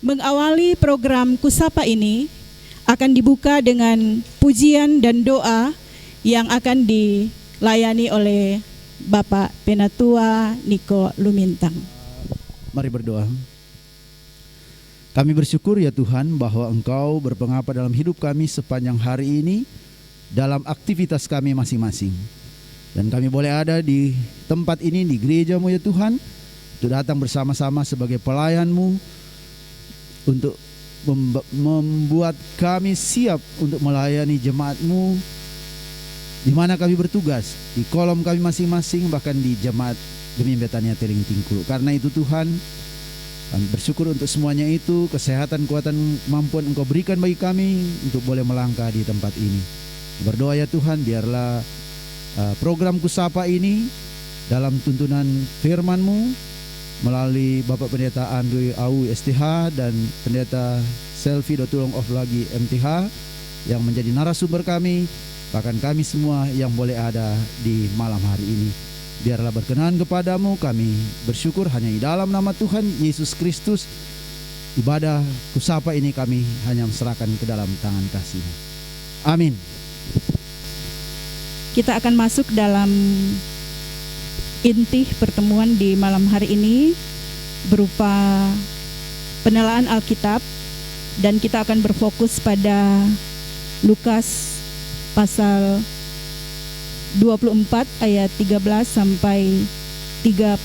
Mengawali program Kusapa ini akan dibuka dengan pujian dan doa yang akan dilayani oleh Bapak Penatua Niko Lumintang. Mari berdoa. Kami bersyukur ya Tuhan bahwa Engkau berpengapa dalam hidup kami sepanjang hari ini dalam aktivitas kami masing-masing. Dan kami boleh ada di tempat ini, di gereja-Mu ya Tuhan, untuk datang bersama-sama sebagai pelayan-Mu, untuk membuat kami siap untuk melayani jemaat-Mu di mana kami bertugas, di kolom kami masing-masing, bahkan di jemaat Demi Betania Tering Tingkulu. Karena itu Tuhan, kami bersyukur untuk semuanya itu, kesehatan, kekuatan, kemampuan Engkau berikan bagi kami untuk boleh melangkah di tempat ini. Berdoa ya Tuhan, biarlah program Kusapa ini dalam tuntunan firman-Mu melalui Bapak Pendeta Andrew Au STH dan Pendeta Selvi Dotulong of Lagi MTH yang menjadi narasumber kami, bahkan kami semua yang boleh ada di malam hari ini. Biarlah berkenan kepadamu, kami bersyukur hanya di dalam nama Tuhan Yesus Kristus. Ibadah Kusapa ini kami hanya serahkan ke dalam tangan kasih-Mu. Amin. Kita akan masuk dalam inti pertemuan di malam hari ini berupa penelaan Alkitab, dan kita akan berfokus pada Lukas pasal 24 ayat 13 sampai 35.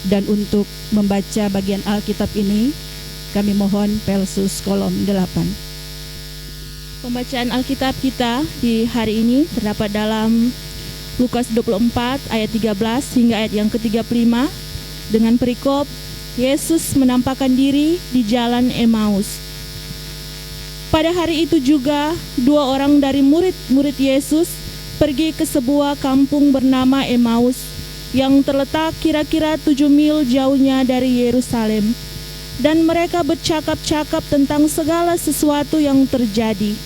Dan untuk membaca bagian Alkitab ini kami mohon Pelsus kolom 8. Pembacaan Alkitab kita di hari ini terdapat dalam Lukas 24 ayat 13 hingga ayat yang ke-35 dengan perikop Yesus menampakkan diri di jalan Emmaus. Pada hari itu juga 2 orang dari murid-murid Yesus pergi ke sebuah kampung bernama Emmaus yang terletak kira-kira 7 mil jauhnya dari Yerusalem, dan mereka bercakap-cakap tentang segala sesuatu yang terjadi.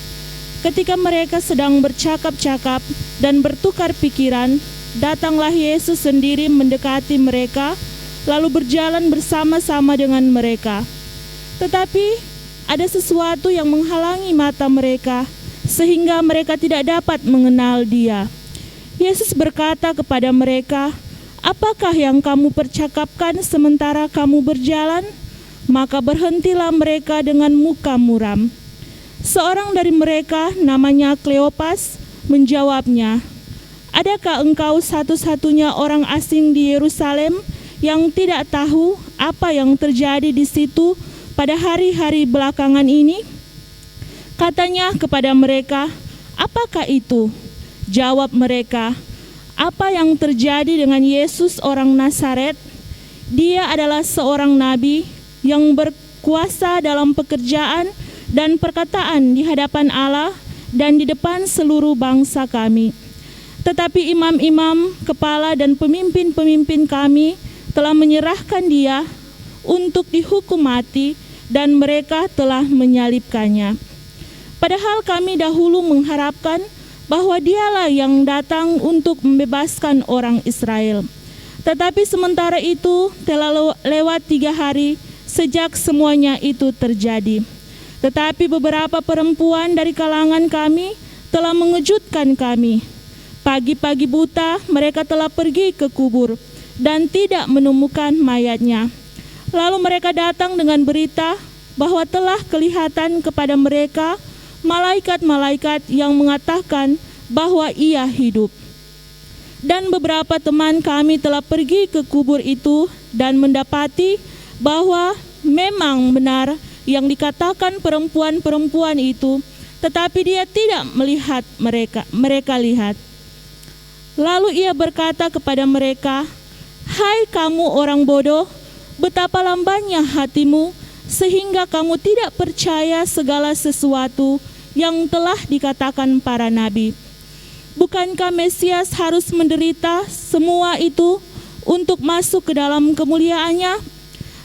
Ketika mereka sedang bercakap-cakap dan bertukar pikiran, datanglah Yesus sendiri mendekati mereka, lalu berjalan bersama-sama dengan mereka. Tetapi ada sesuatu yang menghalangi mata mereka, sehingga mereka tidak dapat mengenal Dia. Yesus berkata kepada mereka, "Apakah yang kamu percakapkan sementara kamu berjalan?" Maka berhentilah mereka dengan muka muram. Seorang dari mereka, namanya Kleopas, menjawabnya, "Adakah engkau satu-satunya orang asing di Yerusalem yang tidak tahu apa yang terjadi di situ pada hari-hari belakangan ini?" Katanya kepada mereka, "Apakah itu?" Jawab mereka, "Apa yang terjadi dengan Yesus orang Nazaret? Dia adalah seorang nabi yang berkuasa dalam pekerjaan dan perkataan di hadapan Allah dan di depan seluruh bangsa kami. Tetapi imam-imam, kepala dan pemimpin-pemimpin kami telah menyerahkan Dia untuk dihukum mati, dan mereka telah menyalibkannya. Padahal kami dahulu mengharapkan bahwa Dialah yang datang untuk membebaskan orang Israel. Tetapi sementara itu telah lewat 3 hari sejak semuanya itu terjadi. Tetapi beberapa perempuan dari kalangan kami telah mengejutkan kami. Pagi-pagi buta mereka telah pergi ke kubur dan tidak menemukan mayatnya. Lalu mereka datang dengan berita bahwa telah kelihatan kepada mereka malaikat-malaikat yang mengatakan bahwa Ia hidup. Dan beberapa teman kami telah pergi ke kubur itu dan mendapati bahwa memang benar yang dikatakan perempuan-perempuan itu, tetapi dia tidak melihat mereka lihat. Lalu ia berkata kepada mereka, "Hai kamu orang bodoh, betapa lambannya hatimu sehingga kamu tidak percaya segala sesuatu yang telah dikatakan para nabi. Bukankah Mesias harus menderita semua itu untuk masuk ke dalam kemuliaannya?"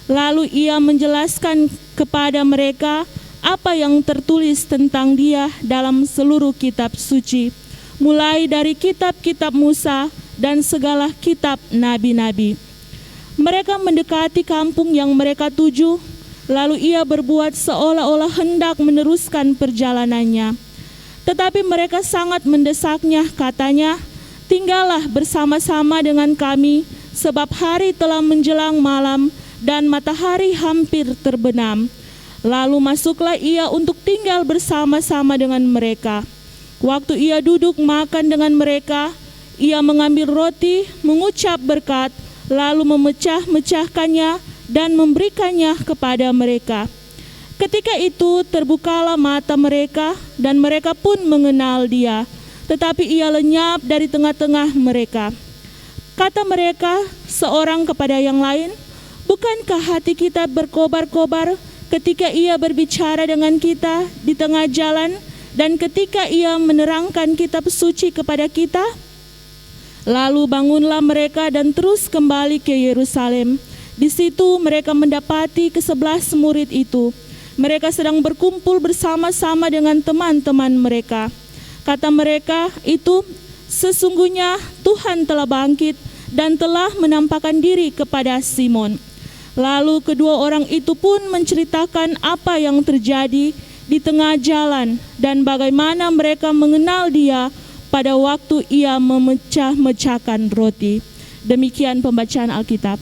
Lalu ia menjelaskan kepada mereka apa yang tertulis tentang Dia dalam seluruh kitab suci, mulai dari kitab-kitab Musa dan segala kitab nabi-nabi. Mereka mendekati kampung yang mereka tuju, Lalu ia berbuat seolah-olah hendak meneruskan perjalanannya. Tetapi mereka sangat mendesaknya, katanya, "Tinggallah bersama-sama dengan kami, sebab hari telah menjelang malam dan matahari hampir terbenam." Lalu masuklah ia untuk tinggal bersama-sama dengan mereka. Waktu ia duduk makan dengan mereka, ia mengambil roti, mengucap berkat, lalu memecah-mecahkannya dan memberikannya kepada mereka. Ketika itu terbukalah mata mereka dan mereka pun mengenal dia, tetapi ia lenyap dari tengah-tengah mereka. Kata mereka seorang kepada yang lain, "Bukankah hati kita berkobar-kobar ketika ia berbicara dengan kita di tengah jalan dan ketika ia menerangkan kitab suci kepada kita?" Lalu bangunlah mereka dan terus kembali ke Yerusalem. Di situ mereka mendapati ke-11 murid itu. Mereka sedang berkumpul bersama-sama dengan teman-teman mereka. Kata mereka itu, "Sesungguhnya Tuhan telah bangkit dan telah menampakkan diri kepada Simon." Lalu kedua orang itu pun menceritakan apa yang terjadi di tengah jalan dan bagaimana mereka mengenal dia pada waktu ia memecah-mecahkan roti. Demikian pembacaan Alkitab.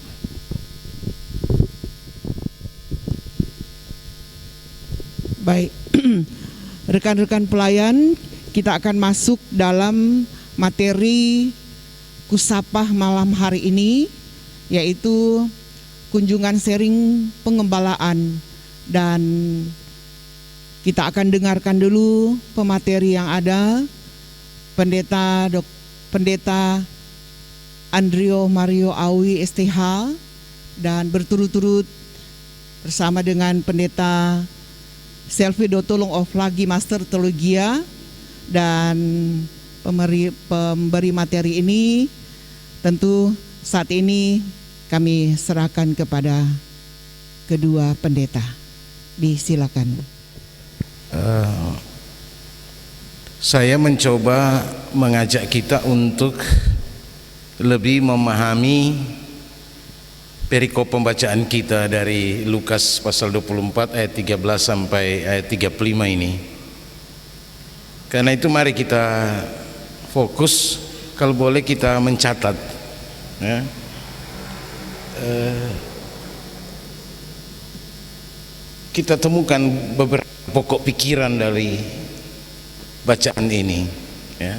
Baik, rekan-rekan pelayan, kita akan masuk dalam materi Kusapa malam hari ini, yaitu kunjungan sharing pengembalaan. Dan kita akan dengarkan dulu pemateri yang ada, Pendeta Andrio Mario Awi STH, dan berturut-turut bersama dengan Pendeta Selvi Dotolong Oflagi Master Teologia, dan pemberi materi ini tentu saat ini kami serahkan kepada kedua pendeta. Disilakan. Saya mencoba mengajak kita untuk lebih memahami perikop pembacaan kita dari Lukas pasal 24 ayat 13 sampai ayat 35 ini. Karena itu mari kita fokus, kalau boleh kita mencatat ya. Kita temukan beberapa pokok pikiran dari bacaan ini ya,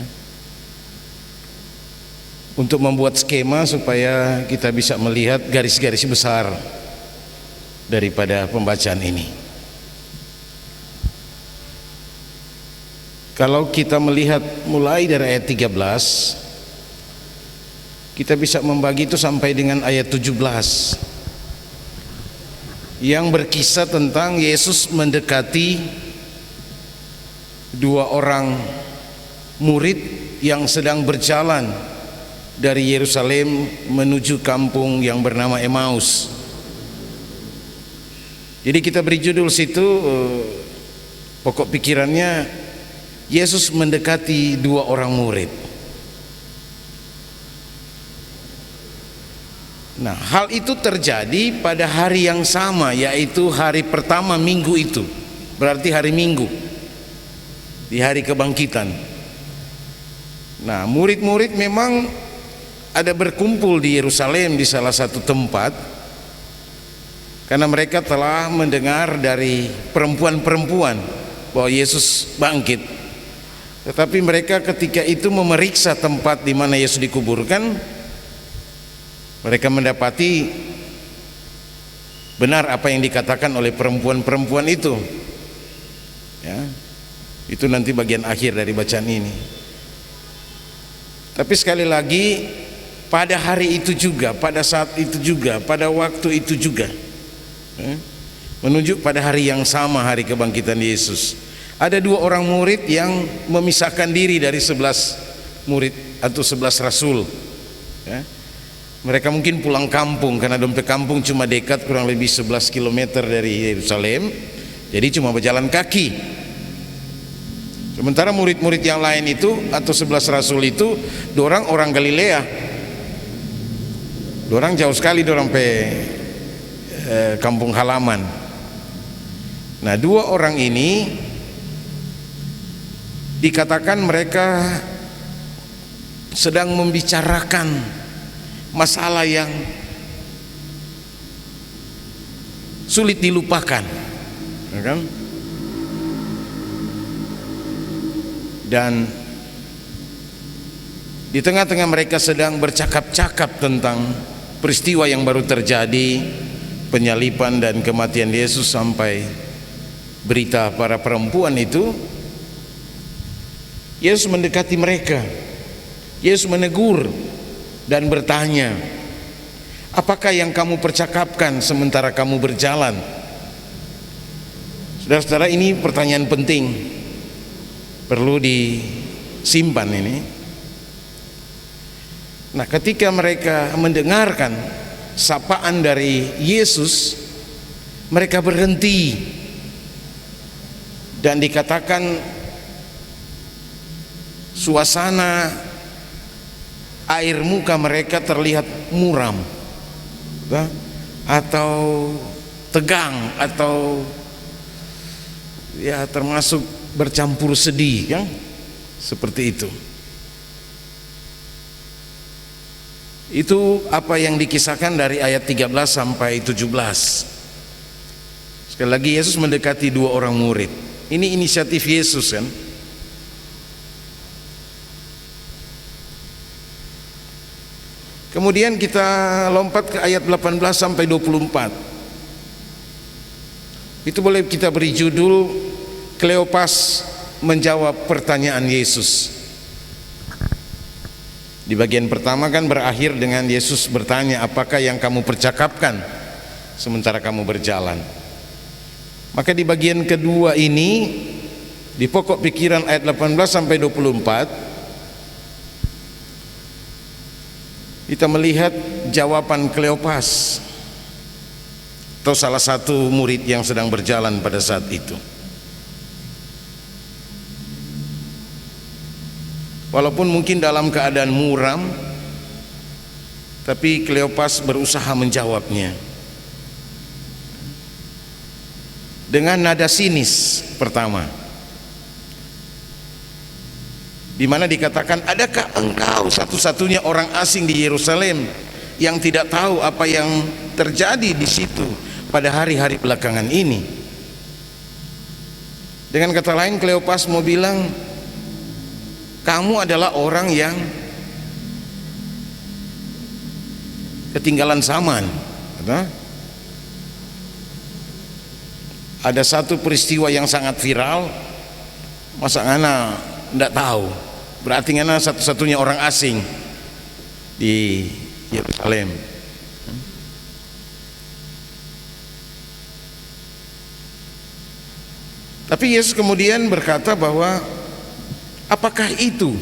untuk membuat skema supaya kita bisa melihat garis-garis besar daripada pembacaan ini. Kalau kita melihat mulai dari ayat 13, kita bisa membagi itu sampai dengan ayat 17 yang berkisah tentang Yesus mendekati dua orang murid yang sedang berjalan dari Yerusalem menuju kampung yang bernama Emmaus. Jadi kita beri judul situ, pokok pikirannya, Yesus mendekati dua orang murid. Nah, hal itu terjadi pada hari yang sama, yaitu hari pertama minggu itu, berarti hari Minggu, di hari kebangkitan. Nah, murid-murid memang ada berkumpul di Yerusalem di salah satu tempat, karena mereka telah mendengar dari perempuan-perempuan bahwa Yesus bangkit. Tetapi mereka ketika itu memeriksa tempat di mana Yesus dikuburkan, mereka mendapati benar apa yang dikatakan oleh perempuan-perempuan itu ya. Itu nanti bagian akhir dari bacaan ini. Tapi sekali lagi, pada hari itu juga, pada saat itu juga, pada waktu itu juga menunjuk pada hari yang sama, hari kebangkitan Yesus, ada dua orang murid yang memisahkan diri dari 11 murid atau 11 rasul ya. Mereka mungkin pulang kampung, karena dompet kampung cuma dekat, kurang lebih 11 km dari Yerusalem, jadi cuma berjalan kaki. Sementara murid-murid yang lain itu atau 11 rasul itu dorang orang Galilea, dorang jauh sekali, dorang sampai kampung halaman Nah, dua orang ini dikatakan mereka sedang membicarakan masalah yang sulit dilupakan, ya kan? Dan di tengah-tengah mereka sedang bercakap-cakap tentang peristiwa yang baru terjadi, penyaliban dan kematian Yesus, sampai berita para perempuan itu, Yesus mendekati mereka. Yesus menegur dan bertanya, apakah yang kamu percakapkan sementara kamu berjalan? Saudara-saudara, ini pertanyaan penting, perlu disimpan ini. Nah, ketika mereka mendengarkan sapaan dari Yesus, mereka berhenti, dan dikatakan suasana air muka mereka terlihat muram, atau tegang, atau ya termasuk bercampur sedih, kan? Seperti itu. Itu apa yang dikisahkan dari ayat 13 sampai 17. Sekali lagi, Yesus mendekati dua orang murid. Ini inisiatif Yesus, kan? Kemudian kita lompat ke ayat 18 sampai 24. Itu boleh kita beri judul Kleopas menjawab pertanyaan Yesus. Di bagian pertama kan berakhir dengan Yesus bertanya, apakah yang kamu percakapkan sementara kamu berjalan? Maka di bagian kedua ini, di pokok pikiran ayat 18 sampai 24, kita melihat jawaban Kleopas, atau salah satu murid yang sedang berjalan pada saat itu. Walaupun mungkin dalam keadaan muram, tapi Kleopas berusaha menjawabnya dengan nada sinis pertama, di mana dikatakan, adakah engkau satu-satunya orang asing di Yerusalem yang tidak tahu apa yang terjadi di situ pada hari-hari belakangan ini? Dengan kata lain, Kleopas mau bilang, kamu adalah orang yang ketinggalan zaman. Ada satu peristiwa yang sangat viral, masa ngana tidak tahu? Berarti ngana satu-satunya orang asing di Yerusalem. Tapi Yesus kemudian berkata bahwa apakah itu?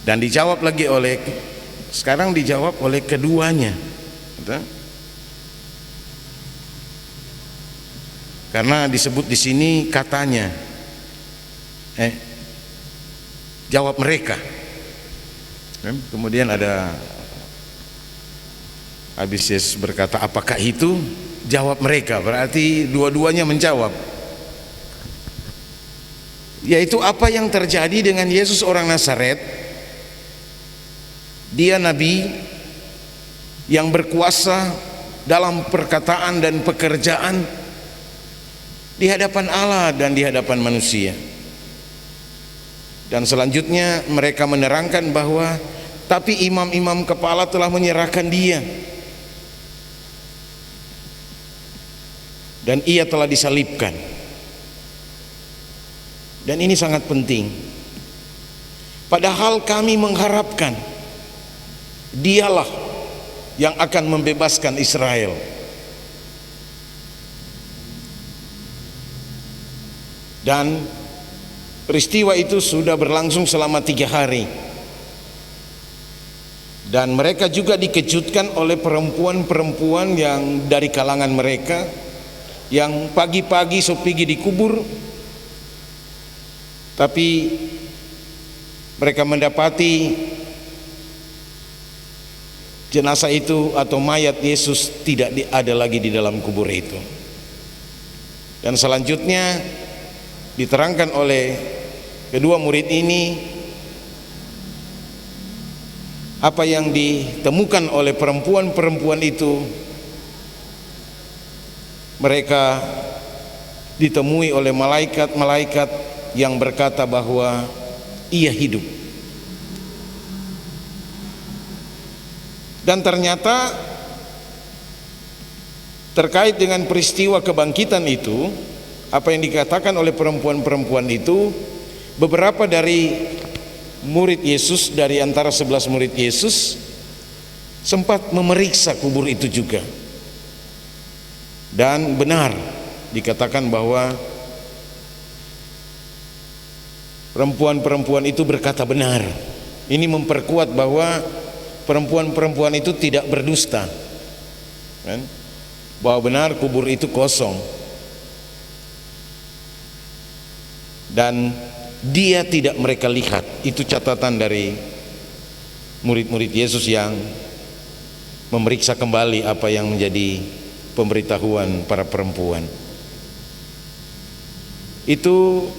Dan dijawab lagi oleh, sekarang dijawab oleh keduanya. Karena disebut di sini katanya, jawab mereka. Kemudian ada, habis Yesus berkata apakah itu, jawab mereka, berarti dua-duanya menjawab. Yaitu apa yang terjadi dengan Yesus orang Nazaret. Dia nabi yang berkuasa dalam perkataan dan pekerjaan di hadapan Allah dan di hadapan manusia. Dan selanjutnya mereka menerangkan bahwa tapi imam-imam kepala telah menyerahkan dia, dan ia telah disalibkan. Dan ini sangat penting. Padahal kami mengharapkan dialah yang akan membebaskan Israel. Dan peristiwa itu sudah berlangsung selama 3 hari. Dan mereka juga dikejutkan oleh perempuan-perempuan yang dari kalangan mereka, yang pagi-pagi pergi dikubur, tapi mereka mendapati jenazah itu atau mayat Yesus tidak ada lagi di dalam kubur itu. Dan selanjutnya diterangkan oleh kedua murid ini apa yang ditemukan oleh perempuan-perempuan itu. Mereka ditemui oleh malaikat-malaikat yang berkata bahwa ia hidup. Dan ternyata terkait dengan peristiwa kebangkitan itu, apa yang dikatakan oleh perempuan-perempuan itu, beberapa dari murid Yesus, dari antara 11 murid Yesus, sempat memeriksa kubur itu juga. Dan benar dikatakan bahwa perempuan-perempuan itu berkata benar. Ini memperkuat bahwa perempuan-perempuan itu tidak berdusta, kan? Bahwa benar kubur itu kosong dan dia tidak mereka lihat. Itu catatan dari murid-murid Yesus yang memeriksa kembali apa yang menjadi pemberitahuan para perempuan. Itu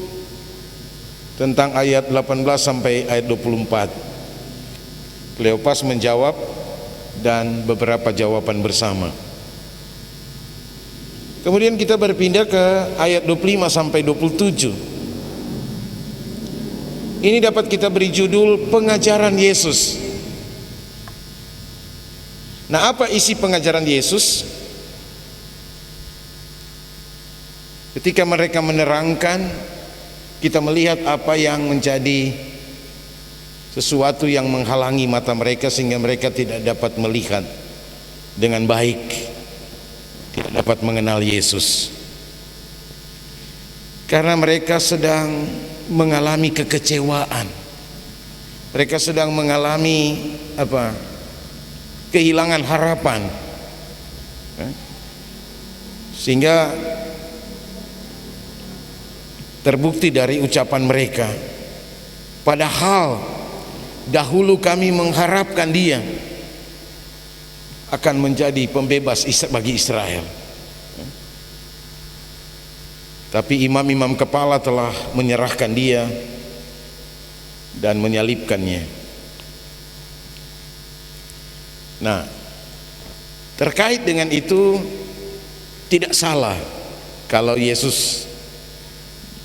tentang ayat 18 sampai ayat 24. Kleopas menjawab dan beberapa jawaban bersama. Kemudian kita berpindah ke ayat 25 sampai 27. Ini dapat kita beri judul pengajaran Yesus. Nah, apa isi pengajaran Yesus? Ketika mereka menerangkan, kita melihat apa yang menjadi sesuatu yang menghalangi mata mereka sehingga mereka tidak dapat melihat dengan baik, tidak dapat mengenal Yesus. Karena mereka sedang mengalami kekecewaan. Mereka sedang mengalami kehilangan harapan. Sehingga terbukti dari ucapan mereka, padahal dahulu kami mengharapkan dia akan menjadi pembebas bagi Israel, tapi imam-imam kepala telah menyerahkan dia dan menyalibkannya. Nah, terkait dengan itu tidak salah kalau Yesus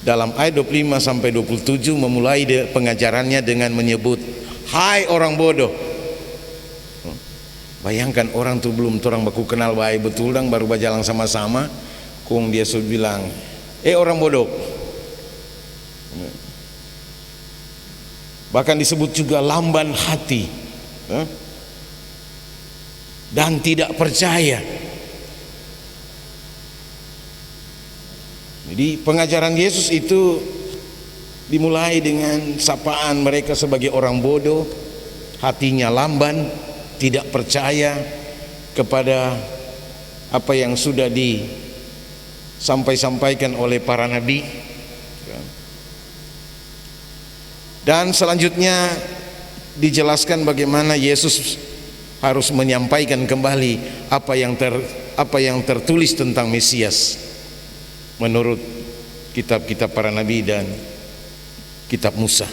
dalam ayat 25 sampai 27 memulai pengajarannya dengan menyebut, "Hai orang bodoh." Bayangkan orang tuh belum orang baku kenal baik betul dan baru berjalan sama-sama, kung dia sudah bilang, orang bodoh." Bahkan disebut juga lamban hati dan tidak percaya. Jadi pengajaran Yesus itu dimulai dengan sapaan mereka sebagai orang bodoh, hatinya lamban, tidak percaya kepada apa yang sudah disampaikan oleh para nabi. Dan selanjutnya dijelaskan bagaimana Yesus harus menyampaikan kembali apa yang tertulis tentang Mesias menurut kitab-kitab para nabi dan kitab Musa.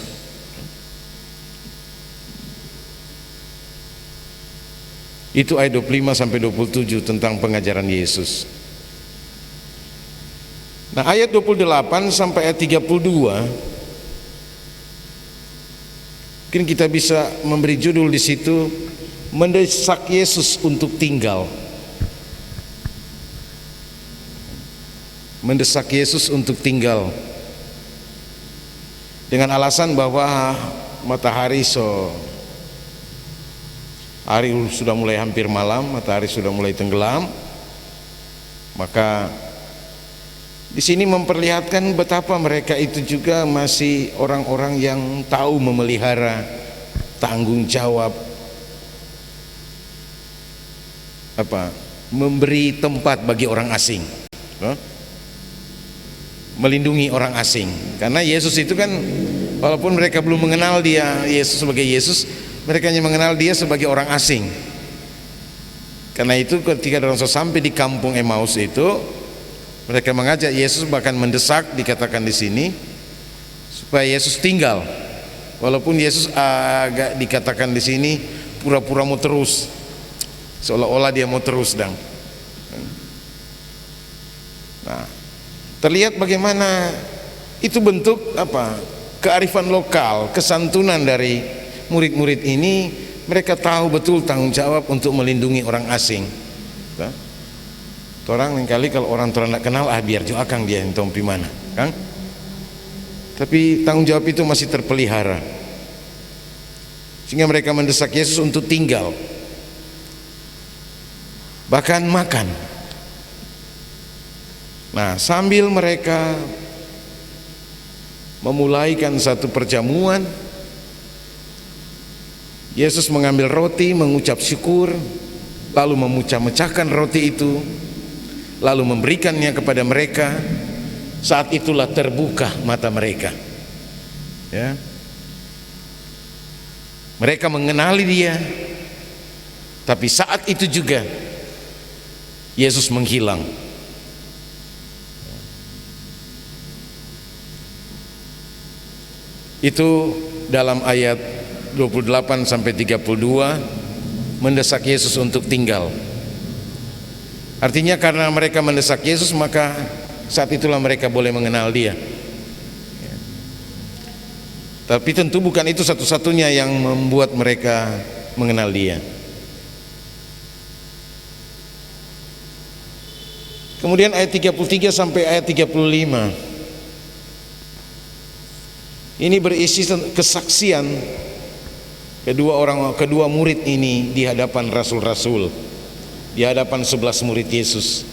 Itu ayat 25 sampai 27 tentang pengajaran Yesus. Nah, ayat 28 sampai ayat 32 mungkin kita bisa memberi judul di situ, mendesak Yesus untuk tinggal. Mendesak Yesus untuk tinggal dengan alasan bahwa hari sudah mulai hampir malam, matahari sudah mulai tenggelam. Maka di sini memperlihatkan betapa mereka itu juga masih orang-orang yang tahu memelihara tanggung jawab memberi tempat bagi orang asing, melindungi orang asing. Karena Yesus itu kan, walaupun mereka belum mengenal dia Yesus sebagai Yesus, mereka hanya mengenal dia sebagai orang asing. Karena itu ketika orang sampai di kampung Emmaus itu, mereka mengajak Yesus, bahkan mendesak, dikatakan di sini, supaya Yesus tinggal. Walaupun Yesus agak dikatakan di sini pura-pura mau terus, seolah-olah dia mau terus dang. Nah, terlihat bagaimana itu bentuk apa? Kearifan lokal, kesantunan dari murid-murid ini. Mereka tahu betul tanggung jawab untuk melindungi orang asing. Orang kali kalau orang tua tidak kenal, biar jo akang dia yang tompi mana, kan? Tapi tanggung jawab itu masih terpelihara, sehingga mereka mendesak Yesus untuk tinggal, bahkan makan. Nah, sambil mereka memulaikan satu perjamuan, Yesus mengambil roti, mengucap syukur, lalu memecah-mecahkan roti itu, lalu memberikannya kepada mereka. Saat itulah terbuka mata mereka, ya. Mereka mengenali dia, tapi saat itu juga Yesus menghilang. Itu dalam ayat 28 sampai 32 mendesak Yesus untuk tinggal. Artinya karena mereka mendesak Yesus, maka saat itulah mereka boleh mengenal dia. Tapi tentu bukan itu satu-satunya yang membuat mereka mengenal dia. Kemudian ayat 33 sampai ayat 35 ini berisi kesaksian kedua murid ini di hadapan rasul-rasul, di hadapan 11 murid Yesus.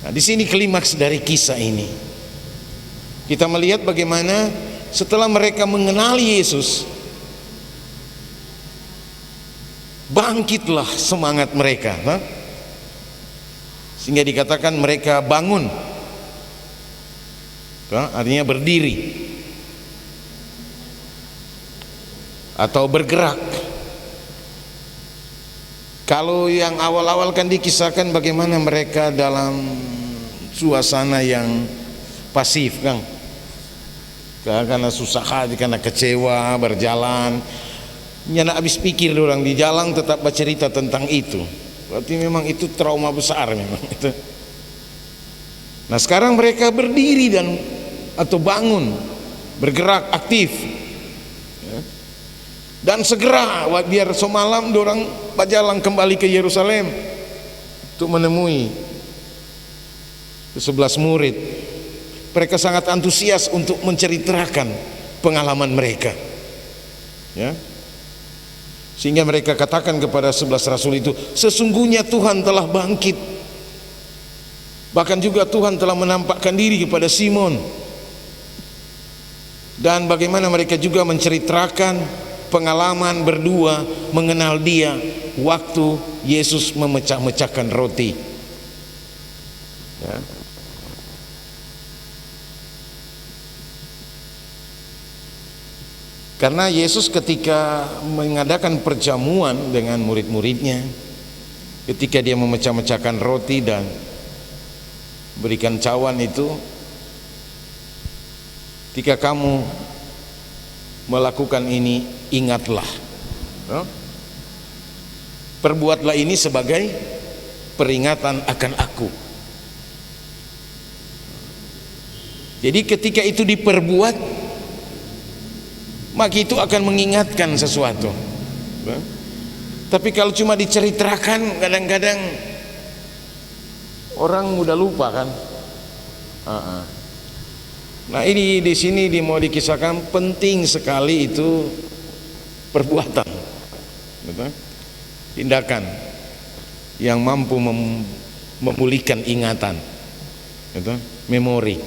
Nah, di sini klimaks dari kisah ini. Kita melihat bagaimana setelah mereka mengenali Yesus, bangkitlah semangat mereka, sehingga dikatakan mereka bangun, artinya berdiri atau bergerak. Kalau yang awal-awal kan dikisahkan bagaimana mereka dalam suasana yang pasif, Kang, karena susah hati, karena kecewa, berjalan, nyana habis pikir orang di jalan tetap bercerita tentang itu. Berarti memang itu trauma besar memang itu. Nah, sekarang mereka berdiri atau bangun, bergerak aktif, ya. Dan segera biar semalam dorang berjalan kembali ke Yerusalem untuk menemui 11 murid. Mereka sangat antusias untuk menceritakan pengalaman mereka, ya. Sehingga mereka katakan kepada 11 rasul itu, sesungguhnya Tuhan telah bangkit. Bahkan juga Tuhan telah menampakkan diri kepada Simon. Dan bagaimana mereka juga menceritakan pengalaman berdua mengenal dia waktu Yesus memecah-mecahkan roti, ya. Karena Yesus ketika mengadakan perjamuan dengan murid-muridnya, ketika dia memecah-mecahkan roti dan berikan cawan itu, ketika kamu melakukan ini, ingatlah, perbuatlah ini sebagai peringatan akan aku. Jadi ketika itu diperbuat, maka itu akan mengingatkan sesuatu. Tapi kalau cuma diceritakan, kadang-kadang orang mudah lupa, kan. Nah, ini di sini mau dikisahkan penting sekali itu perbuatan, tindakan yang mampu memulihkan ingatan, memori.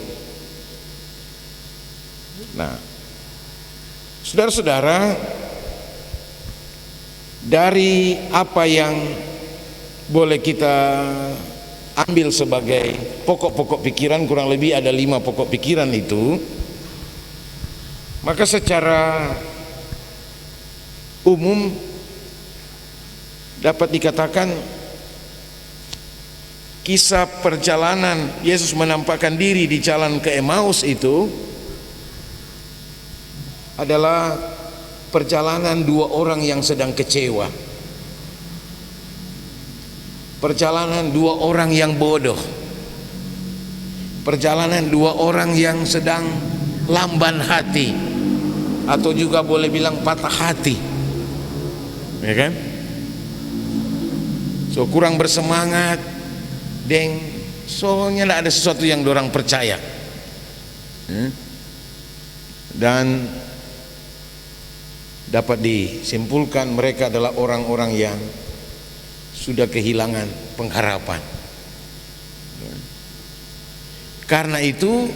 Nah, saudara-saudara, dari apa yang boleh kita ambil sebagai pokok-pokok pikiran, kurang lebih ada 5 pokok pikiran itu, maka secara umum dapat dikatakan kisah perjalanan Yesus menampakkan diri di jalan ke Emmaus itu adalah perjalanan dua orang yang sedang kecewa, perjalanan dua orang yang bodoh, perjalanan dua orang yang sedang lamban hati, atau juga boleh bilang patah hati, ya kan? So kurang bersemangat, soalnya tidak ada sesuatu yang dorang percaya, dan dapat disimpulkan mereka adalah orang-orang yang sudah kehilangan pengharapan. Karena itu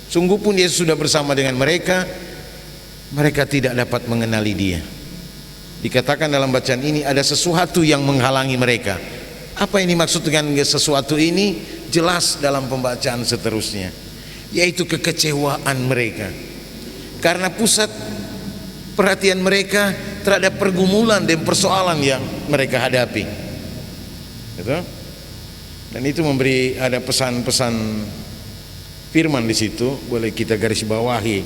sungguh pun Yesus sudah bersama dengan mereka, mereka tidak dapat mengenali Dia. Dikatakan dalam bacaan ini ada sesuatu yang menghalangi mereka. Apa ini maksud dengan sesuatu ini? Jelas dalam pembacaan seterusnya, yaitu kekecewaan mereka. Karena pusat perhatian mereka terhadap pergumulan dan persoalan yang mereka hadapi. Gitu? Dan itu memberi ada pesan-pesan firman di situ, boleh kita garis bawahi.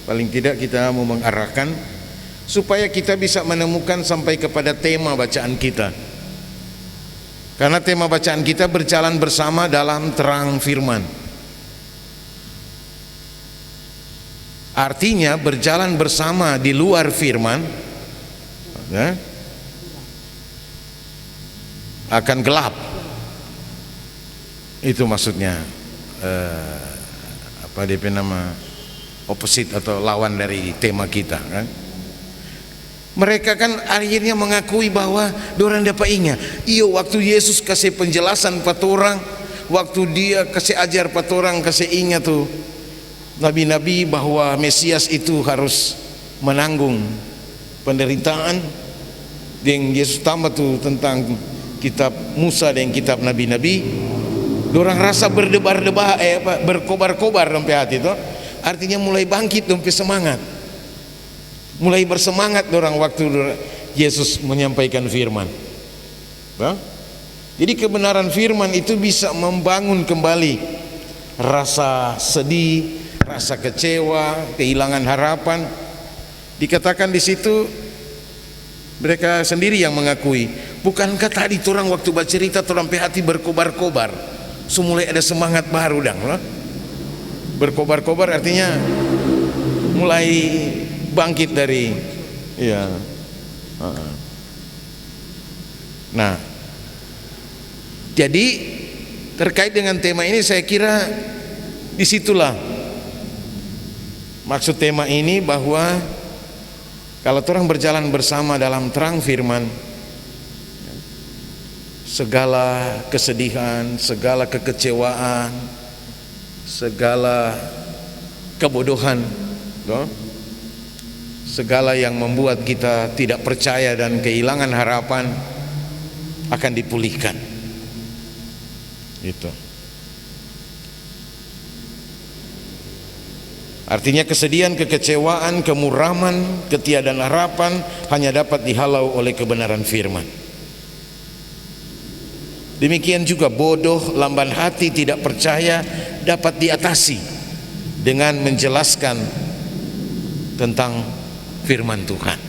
Paling tidak kita mau mengarahkan supaya kita bisa menemukan sampai kepada tema bacaan kita. Karena tema bacaan kita berjalan bersama dalam terang firman. Artinya berjalan bersama di luar firman akan gelap. Itu maksudnya apa DP nama opposite atau lawan dari tema kita kan. Mereka kan akhirnya mengakui bahwa dorang dapat ingat, iyo waktu Yesus kasih penjelasan patorang, waktu Dia kasih ajar patorang, kasih ingat tuh nabi-nabi bahwa Mesias itu harus menanggung penderitaan. Dan Yesus tambah tuh tentang kitab Musa dan kitab nabi-nabi. Dorang rasa berdebar-debar, berkobar-kobar sampai hati itu. Artinya mulai bangkit sampai semangat. Mulai bersemangat dorang waktu Yesus menyampaikan firman. Jadi kebenaran firman itu bisa membangun kembali rasa sedih, rasa kecewa, kehilangan harapan. Dikatakan di situ mereka sendiri yang mengakui, bukankah tadi orang waktu bercerita orang hati berkobar-kobar, mulai ada semangat baru dang loh. Berkobar-kobar artinya mulai bangkit dari ya. Nah, jadi terkait dengan tema ini saya kira disitulah maksud tema ini, bahwa kalau orang berjalan bersama dalam terang firman, segala kesedihan, segala kekecewaan, segala kebodohan, segala yang membuat kita tidak percaya dan kehilangan harapan akan dipulihkan. Gitu. Artinya kesedihan, kekecewaan, kemuraman, ketiadaan harapan hanya dapat dihalau oleh kebenaran firman. Demikian juga bodoh, lamban hati, tidak percaya dapat diatasi dengan menjelaskan tentang firman Tuhan,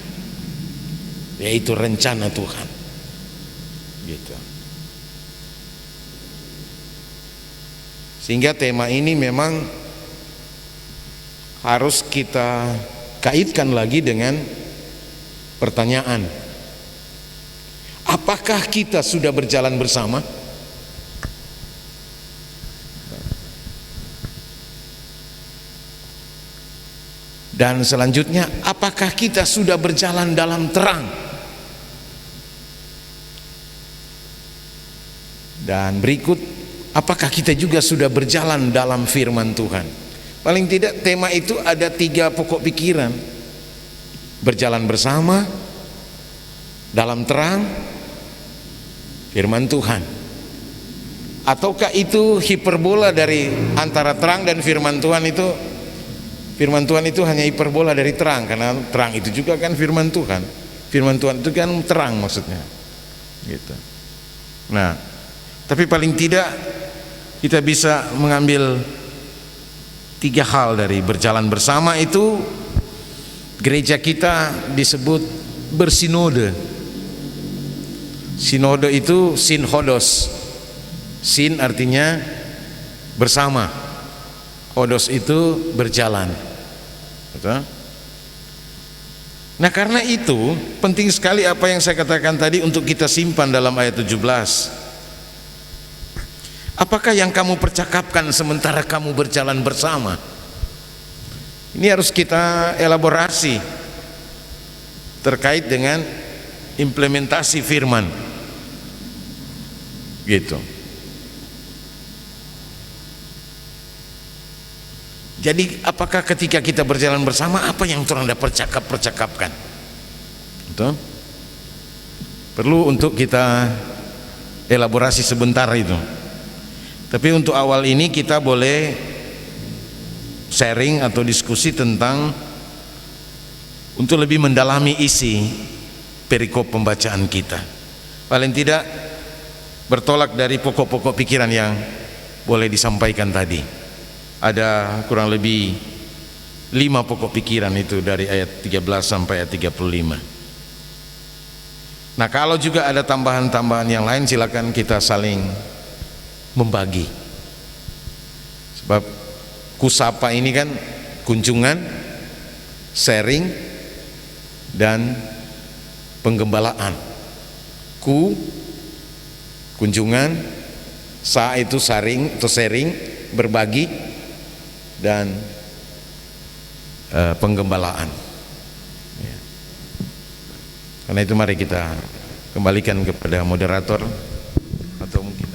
yaitu rencana Tuhan. Gitu. Sehingga tema ini memang harus kita kaitkan lagi dengan pertanyaan, apakah kita sudah berjalan bersama? Dan selanjutnya, apakah kita sudah berjalan dalam terang? Dan berikut, apakah kita juga sudah berjalan dalam firman Tuhan? Paling tidak tema itu ada 3 pokok pikiran: berjalan bersama, dalam terang, firman Tuhan. Ataukah itu hiperbola dari antara terang dan firman Tuhan itu? Firman Tuhan itu hanya hiperbola dari terang, karena terang itu juga kan firman Tuhan. Firman Tuhan itu kan terang maksudnya, gitu. Nah, tapi paling tidak kita bisa mengambil 3 hal dari berjalan bersama itu. Gereja kita disebut bersinode. Sinode itu sinhodos. Sin artinya bersama, hodos itu berjalan. Betul? Nah, karena itu penting sekali apa yang saya katakan tadi untuk kita simpan dalam ayat 17. Apakah yang kamu percakapkan sementara kamu berjalan bersama? Ini harus kita elaborasi terkait dengan implementasi firman, gitu. Jadi apakah ketika kita berjalan bersama, apa yang orang anda percakapkan? Betul? Perlu untuk kita elaborasi sebentar itu. Tapi untuk awal ini kita boleh sharing atau diskusi tentang untuk lebih mendalami isi perikop pembacaan kita. Paling tidak bertolak dari pokok-pokok pikiran yang boleh disampaikan tadi. Ada kurang lebih 5 pokok pikiran itu dari ayat 13 sampai ayat 35. Nah, kalau juga ada tambahan-tambahan yang lain, silakan kita saling membagi. Sebab kusapa ini kan kunjungan, sharing, dan penggembalaan. Kunjungan, sa itu saring atau sharing, berbagi, dan penggembalaan. Ya. Karena itu mari kita kembalikan kepada moderator, atau mungkin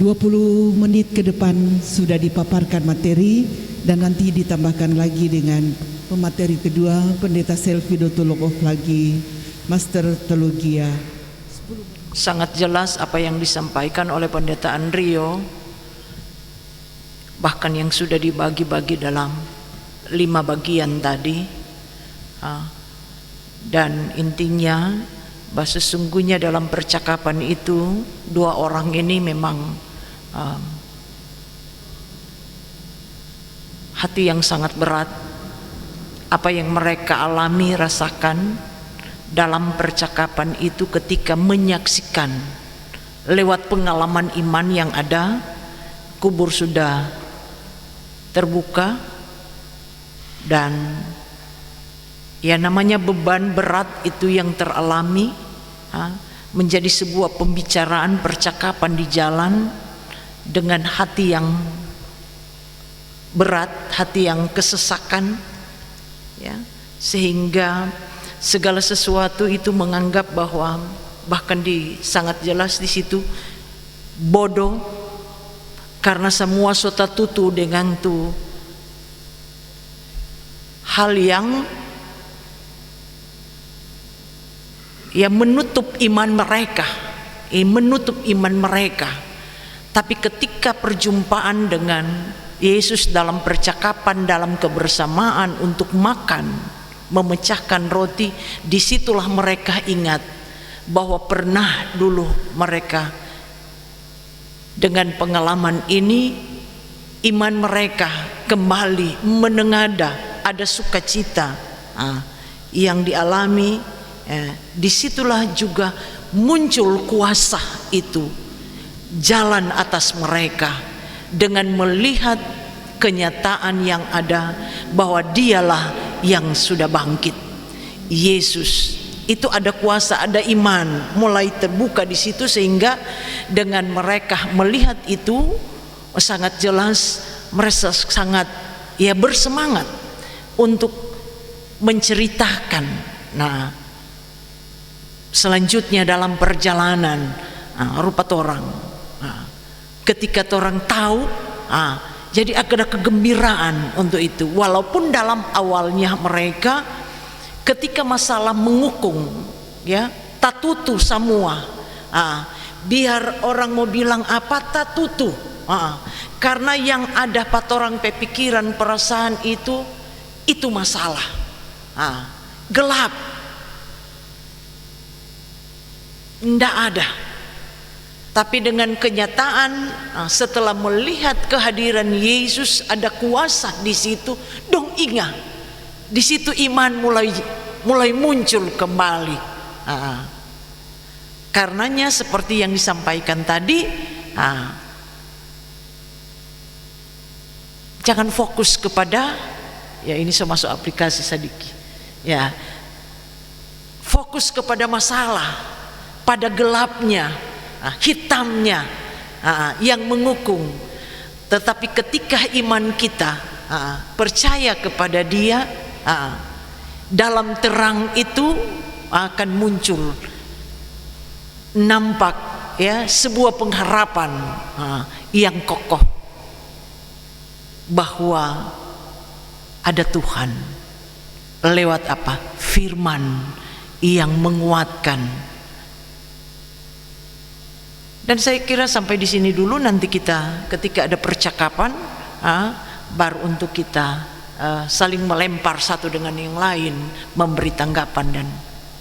20 menit ke depan sudah dipaparkan materi, dan nanti ditambahkan lagi dengan pemateri kedua, Pendeta Selvi Dotolokov lagi, Master Teologia. Sangat jelas apa yang disampaikan oleh Pendeta Andrio, bahkan yang sudah dibagi-bagi dalam 5 bagian tadi, dan intinya bahwa sesungguhnya dalam percakapan itu 2 orang ini memang hati yang sangat berat. Apa yang mereka alami, rasakan dalam percakapan itu ketika menyaksikan lewat pengalaman iman yang ada, kubur sudah terbuka, dan ya namanya beban berat itu yang teralami menjadi sebuah pembicaraan, percakapan di jalan dengan hati yang berat, hati yang kesesakan, ya, sehingga segala sesuatu itu menganggap bahwa bahkan sangat jelas di situ bodoh, karena semua sota tutu dengan tu hal yang menutup iman mereka, Tapi ketika perjumpaan dengan Yesus dalam percakapan, dalam kebersamaan untuk makan, memecahkan roti, disitulah mereka ingat bahwa pernah dulu mereka dengan pengalaman ini, iman mereka kembali menengadah, ada sukacita yang dialami. Disitulah juga muncul kuasa itu jalan atas mereka dengan melihat kenyataan yang ada bahwa dialah yang sudah bangkit. Yesus itu ada kuasa, ada iman mulai terbuka di situ, sehingga dengan mereka melihat itu sangat jelas mereka sangat bersemangat untuk menceritakan. Nah, selanjutnya dalam perjalanan rupa torang, ketika torang tahu, jadi ada kegembiraan untuk itu. Walaupun dalam awalnya mereka ketika masalah mengukung, tatutu semua, biar orang mau bilang apa tatutu, karena yang ada patorang pepikiran perasaan itu masalah, gelap. Tidak ada. Tapi dengan kenyataan setelah melihat kehadiran Yesus, ada kuasa di situ, dong ingat. Di situ iman mulai muncul kembali. Karenanya seperti yang disampaikan tadi, jangan fokus kepada, ya ini saya masuk aplikasi sedikit, ya fokus kepada masalah, pada gelapnya, hitamnya yang mengukung. Tetapi ketika iman kita percaya kepada Dia, dalam terang itu akan muncul, nampak ya sebuah pengharapan yang kokoh bahwa ada Tuhan lewat apa? Firman yang menguatkan. Dan saya kira sampai di sini dulu, nanti kita ketika ada percakapan baru untuk kita saling melempar satu dengan yang lain, memberi tanggapan dan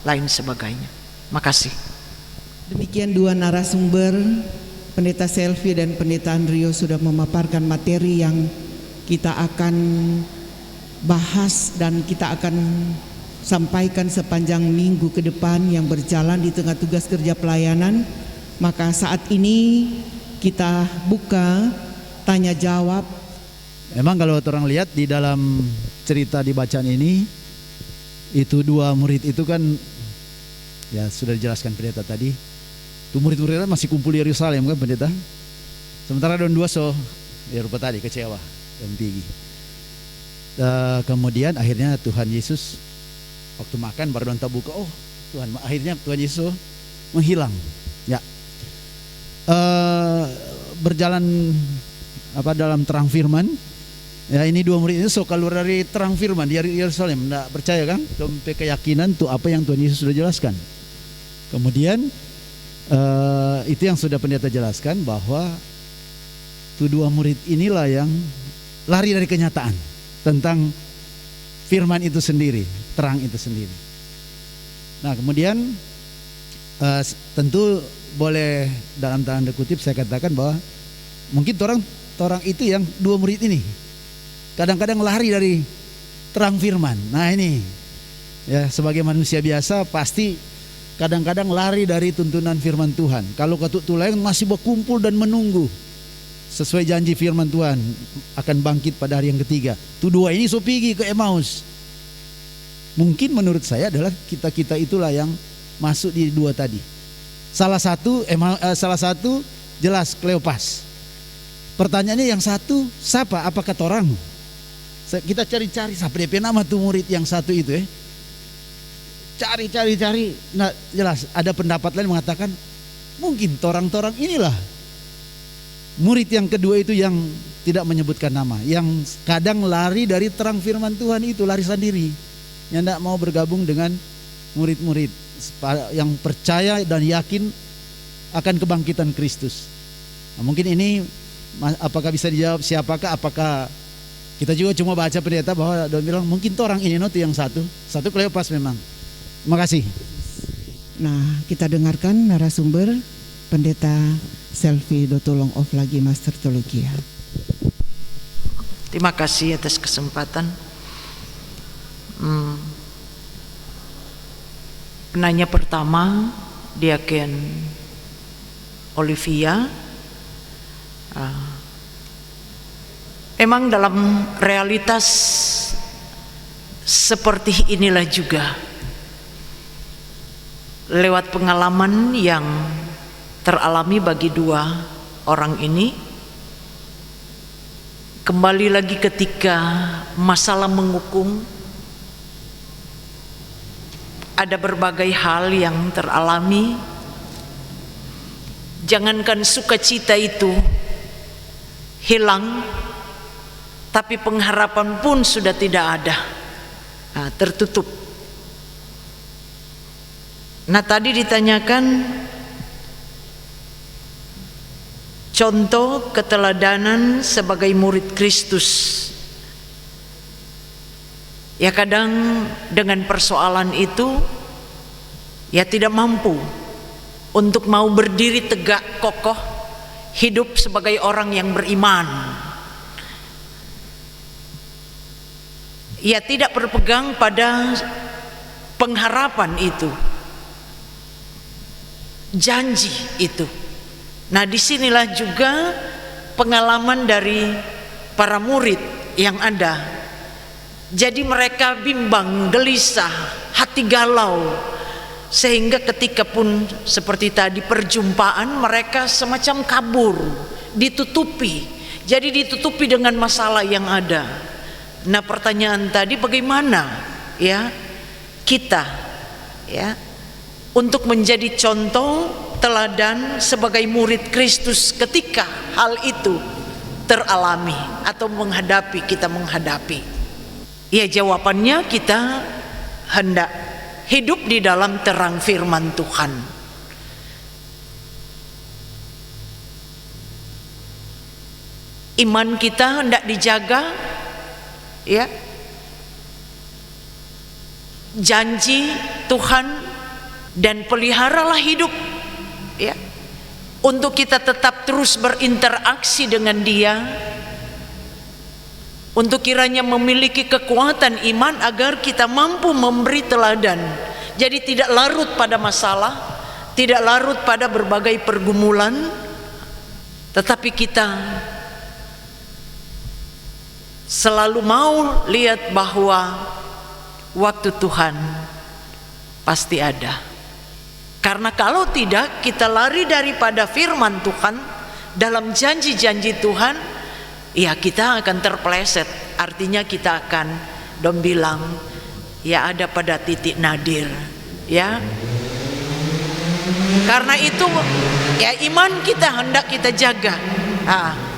lain sebagainya. Makasih. Demikian dua narasumber, Pendeta Selvi dan Pendeta Andrio sudah memaparkan materi yang kita akan bahas dan kita akan sampaikan sepanjang minggu ke depan yang berjalan di tengah tugas kerja pelayanan. Maka saat ini kita buka tanya jawab. Memang kalau orang lihat di dalam cerita di bacaan ini, itu dua murid itu kan, ya sudah dijelaskan pendeta tadi, itu murid-murid masih kumpul di Yerusalem kan pendeta. Sementara don dua ya rupa tadi kecewa yang tinggi. Kemudian akhirnya Tuhan Yesus waktu makan baru don buka, oh Tuhan, akhirnya Tuhan Yesus menghilang. Ya. Berjalan dalam terang firman. Ya, ini dua murid ini keluar dari terang firman di Yerusalem, tidak percaya kan? Sampai keyakinan tuh apa yang Tuhan Yesus sudah jelaskan. Kemudian itu yang sudah pendeta jelaskan, bahwa tuh dua murid inilah yang lari dari kenyataan tentang firman itu sendiri, terang itu sendiri. Nah kemudian tentu boleh dalam tanda kutip saya katakan bahwa mungkin orang itu yang dua murid ini kadang-kadang lari dari terang firman. Nah ini ya, sebagai manusia biasa pasti kadang-kadang lari dari tuntunan firman Tuhan. Kalau katut tulayan masih berkumpul dan menunggu sesuai janji firman Tuhan akan bangkit pada hari yang ketiga. Tuh dua ini pergi ke Emmaus. Mungkin menurut saya adalah kita itulah yang masuk di dua tadi. Salah satu jelas Kleopas. Pertanyaannya yang satu siapa? Apa kata orang? Kita cari-cari siapa DP nama tuh murid yang satu itu ya. Cari. Nah jelas ada pendapat lain mengatakan mungkin torang-torang inilah murid yang kedua itu yang tidak menyebutkan nama, yang kadang lari dari terang firman Tuhan itu, lari sendiri, yang tidak mau bergabung dengan murid-murid yang percaya dan yakin akan kebangkitan Kristus. Nah, mungkin ini apakah bisa dijawab siapakah? Apakah kita juga cuma baca pendeta bahwa dia bilang mungkin orang ini tuh yang satu Kleopas memang. Terima kasih. Nah kita dengarkan narasumber Pendeta Selvi Dotolong of lagi Master Teologia. Terima kasih atas kesempatan. Penanya pertama, Diaken Olivia. Emang dalam realitas seperti inilah juga, lewat pengalaman yang teralami bagi dua orang ini, kembali lagi ketika masalah mengukung, ada berbagai hal yang teralami. Jangankan sukacita itu hilang, tapi pengharapan pun sudah tidak ada, tertutup. Nah tadi ditanyakan contoh keteladanan sebagai murid Kristus. Ya kadang dengan persoalan itu ya tidak mampu untuk mau berdiri tegak kokoh, hidup sebagai orang yang beriman. Ia tidak berpegang pada pengharapan itu, janji itu. Nah, disinilah juga pengalaman dari para murid yang ada. Jadi mereka bimbang, gelisah, hati galau, sehingga ketika pun seperti tadi perjumpaan, mereka semacam kabur, ditutupi. Jadi ditutupi dengan masalah yang ada. Nah, pertanyaan tadi, bagaimana ya kita ya untuk menjadi contoh teladan sebagai murid Kristus ketika hal itu teralami atau kita menghadapi. Ya, jawabannya kita hendak hidup di dalam terang firman Tuhan. Iman kita hendak dijaga, ya. Janji Tuhan, dan peliharalah hidup, ya, untuk kita tetap terus berinteraksi dengan Dia, untuk kiranya memiliki kekuatan iman agar kita mampu memberi teladan. Jadi tidak larut pada masalah, tidak larut pada berbagai pergumulan, tetapi kita selalu mau lihat bahwa waktu Tuhan pasti ada. Karena kalau tidak, kita lari daripada firman Tuhan dalam janji-janji Tuhan, ya kita akan terpeleset. Artinya kita akan bilang, ya ada pada titik nadir, ya. Karena itu ya iman kita hendak kita jaga,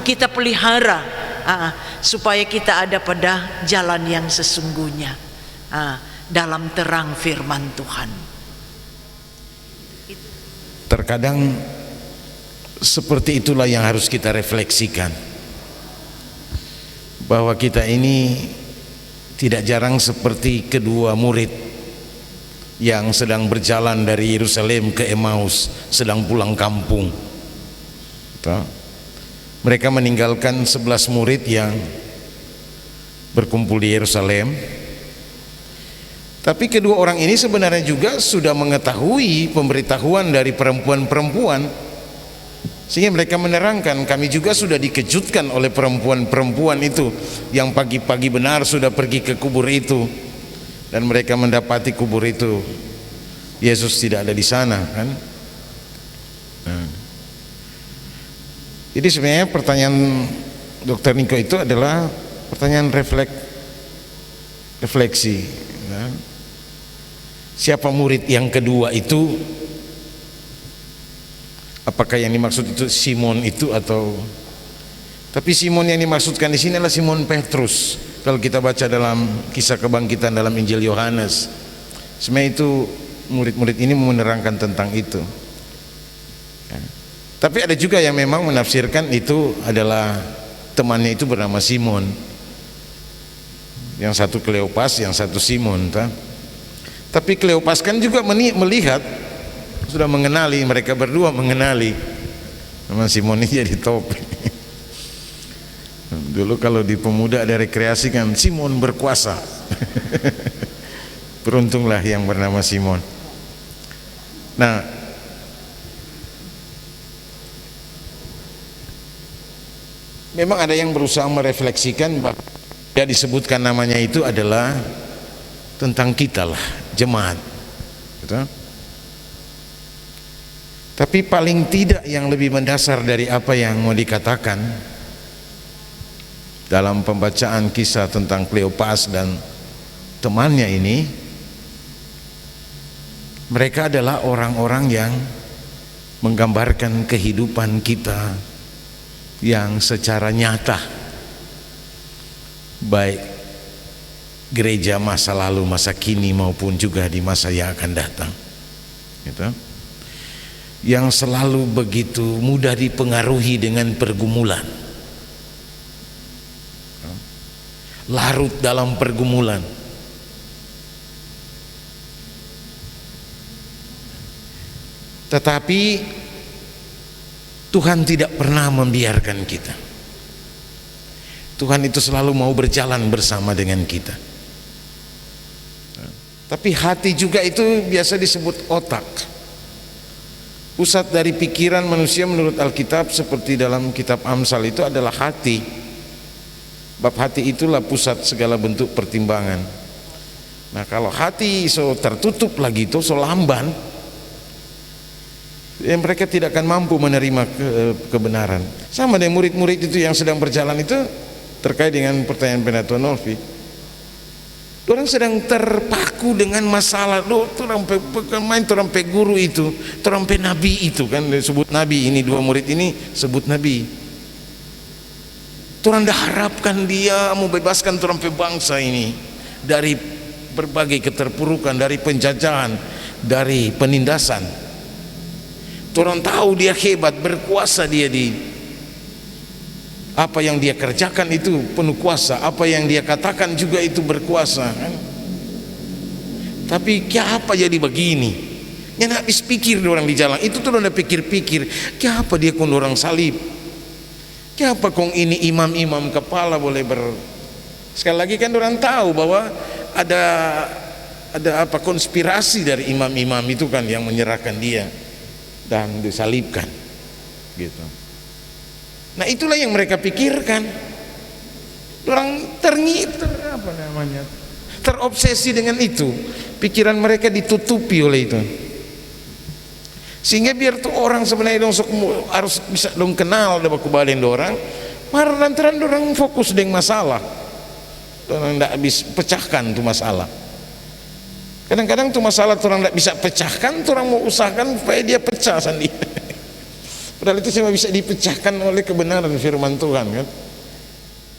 kita pelihara, supaya kita ada pada jalan yang sesungguhnya, dalam terang firman Tuhan. Terkadang seperti itulah yang harus kita refleksikan, bahwa kita ini tidak jarang seperti kedua murid yang sedang berjalan dari Yerusalem ke Emmaus, sedang pulang kampung. Mereka meninggalkan 11 murid yang berkumpul di Yerusalem. Tapi kedua orang ini sebenarnya juga sudah mengetahui pemberitahuan dari perempuan-perempuan, sehingga mereka menerangkan, kami juga sudah dikejutkan oleh perempuan-perempuan itu yang pagi-pagi benar sudah pergi ke kubur itu, dan mereka mendapati kubur itu Yesus tidak ada di sana, kan? Jadi sebenarnya pertanyaan Dr. Niko itu adalah pertanyaan refleksi, kan? Siapa murid yang kedua itu? Apakah yang dimaksud itu Simon itu atau? Tapi Simon yang dimaksudkan di sini adalah Simon Petrus. Kalau kita baca dalam kisah kebangkitan dalam Injil Yohanes, sebenarnya itu murid-murid ini menerangkan tentang itu. Tapi ada juga yang memang menafsirkan itu adalah temannya itu bernama Simon. Yang satu Kleopas, yang satu Simon. Tapi Kleopas kan juga melihat, sudah mengenali, mereka berdua mengenali. Nama Simon ini jadi top. Dulu kalau di Pemuda ada rekreasi kan, Simon berkuasa. Beruntunglah yang bernama Simon. Nah, memang ada yang berusaha merefleksikan bahwa dia disebutkan namanya itu adalah tentang kita lah, jemaat, gitu. Tapi paling tidak yang lebih mendasar dari apa yang mau dikatakan dalam pembacaan kisah tentang Kleopas dan temannya ini, mereka adalah orang-orang yang menggambarkan kehidupan kita yang secara nyata, baik gereja masa lalu, masa kini maupun juga di masa yang akan datang, gitu. Yang selalu begitu mudah dipengaruhi dengan pergumulan, larut dalam pergumulan. Tetapi Tuhan tidak pernah membiarkan kita. Tuhan itu selalu mau berjalan bersama dengan kita. Tapi hati juga itu biasa disebut otak. Pusat dari pikiran manusia menurut Alkitab seperti dalam kitab Amsal itu adalah hati. Bab hati itulah pusat segala bentuk pertimbangan. Nah, kalau hati so tertutup lagi itu so lamban, ya mereka tidak akan mampu menerima kebenaran. Sama dengan murid-murid itu yang sedang berjalan itu, terkait dengan pertanyaan Penatua Nolfi, orang sedang terpaku dengan masalah. Orang main pe guru itu, orang pe nabi itu kan disebut nabi. Ini dua murid ini sebut nabi. Orang dah harapkan dia mau bebaskan orang pe bangsa ini dari berbagai keterpurukan, dari penjajahan, dari penindasan. Orang tahu dia hebat, berkuasa dia di apa yang dia kerjakan itu penuh kuasa, apa yang dia katakan juga itu berkuasa kan? Tapi kenapa jadi begini? Ya nak habis pikir orang di jalan itu tuh udah pikir-pikir, kenapa dia kon orang salib? Kenapa kong ini imam-imam kepala boleh sekali lagi kan orang tahu bahwa ada apa konspirasi dari imam-imam itu kan yang menyerahkan dia dan disalibkan gitu. Nah, itulah yang mereka pikirkan. Orang terobsesi dengan itu. Pikiran mereka ditutupi oleh itu. Sehingga biar tuh orang sebenarnya harus bisa dong kenal ada baku balen orang, marah lantaran orang fokus dengan masalah. Orang tidak bisa pecahkan tuh masalah. Kadang-kadang tuh masalah orang tidak bisa pecahkan, orang mau usahakan supaya dia pecah sendiri. Padahal itu cuma bisa dipecahkan oleh kebenaran firman Tuhan kan.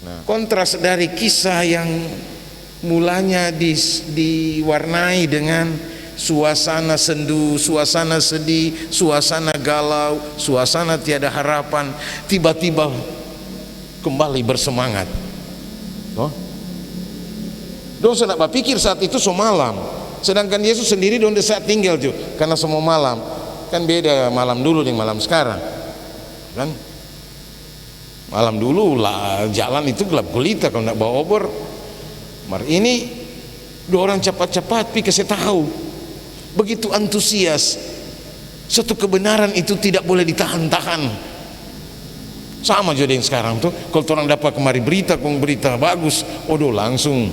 Nah, kontras dari kisah yang mulanya diwarnai dengan suasana sendu, suasana sedih, suasana galau, suasana tiada harapan, tiba-tiba kembali bersemangat. Dong sudah berpikir saat itu so malam, sedangkan Yesus sendiri dong saat tinggal tuh, karena semua malam. Kan beda malam dulu dengan malam sekarang kan. Malam dulu lah jalan itu gelap gulita kalau nak bawa obor. Mar ini dua orang cepat-cepat pikir saya tahu begitu antusias satu kebenaran itu tidak boleh ditahan-tahan. Sama juga yang sekarang tuh kalau orang dapat kemari berita bagus, langsung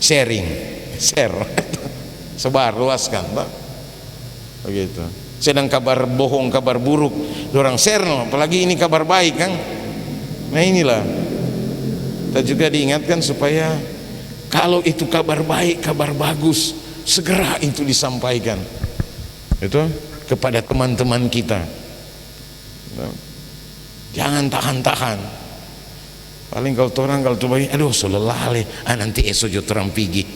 share sebar luaskan Pak begitu. Sedang kabar bohong, kabar buruk orang share apalagi ini kabar baik kan. Nah inilah kita juga diingatkan supaya kalau itu kabar baik, kabar bagus, segera itu disampaikan itu kepada teman-teman kita. Jangan tahan-tahan. Paling kalau tuh bagi aduh solelale nanti esok jo terang pigi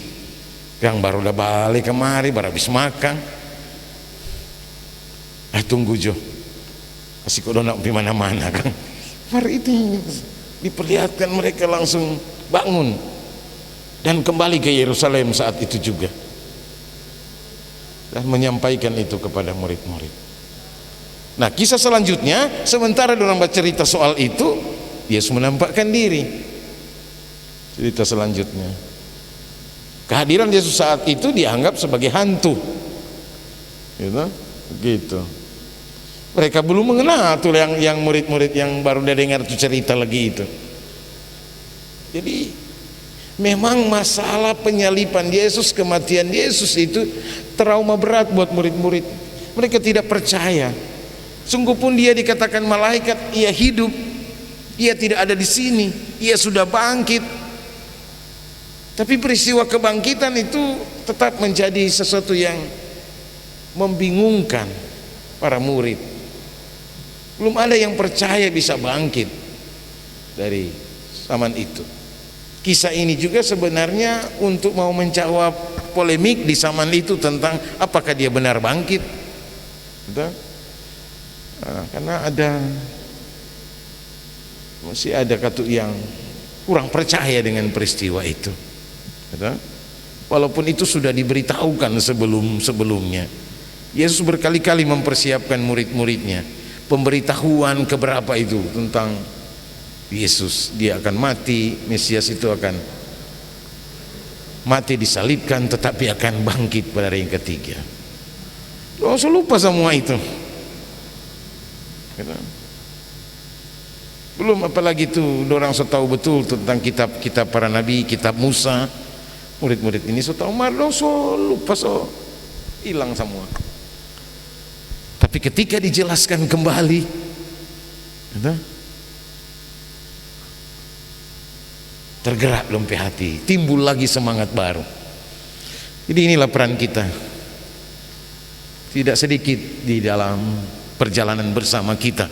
yang baru udah balik kemari baru habis makan. Tunggu jo masih kok nak di mana-mana kan. Mari itu diperlihatkan mereka langsung bangun dan kembali ke Yerusalem saat itu juga dan menyampaikan itu kepada murid-murid. Nah, kisah selanjutnya sementara orang bercerita soal itu, Yesus menampakkan diri. Cerita selanjutnya, kehadiran Yesus saat itu dianggap sebagai hantu gitu. Mereka belum mengenal tuh yang murid-murid yang baru dengar tuh cerita lagi itu. Jadi memang masalah penyaliban Yesus, kematian Yesus itu trauma berat buat murid-murid. Mereka tidak percaya. Sungguh pun dia dikatakan malaikat, ia hidup, ia tidak ada di sini, ia sudah bangkit. Tapi peristiwa kebangkitan itu tetap menjadi sesuatu yang membingungkan para murid. Belum ada yang percaya bisa bangkit dari zaman itu. Kisah ini juga sebenarnya untuk mau menjawab polemik di zaman itu tentang apakah dia benar bangkit. Karena masih ada katu yang kurang percaya dengan peristiwa itu. Walaupun itu sudah diberitahukan sebelumnya. Yesus berkali-kali mempersiapkan murid-muridnya, pemberitahuan keberapa itu tentang Yesus, dia akan mati, Mesias itu akan mati disalibkan tetapi akan bangkit pada hari yang ketiga. Lo lupa semua itu. Belum apalagi itu orang so tahu betul tentang kitab-kitab para nabi, kitab Musa. Murid-murid ini so tahu, malah so lupa, so hilang semua. Tapi ketika dijelaskan kembali, tergerak lompe hati, timbul lagi semangat baru. Jadi inilah peran kita. Tidak sedikit di dalam perjalanan bersama kita,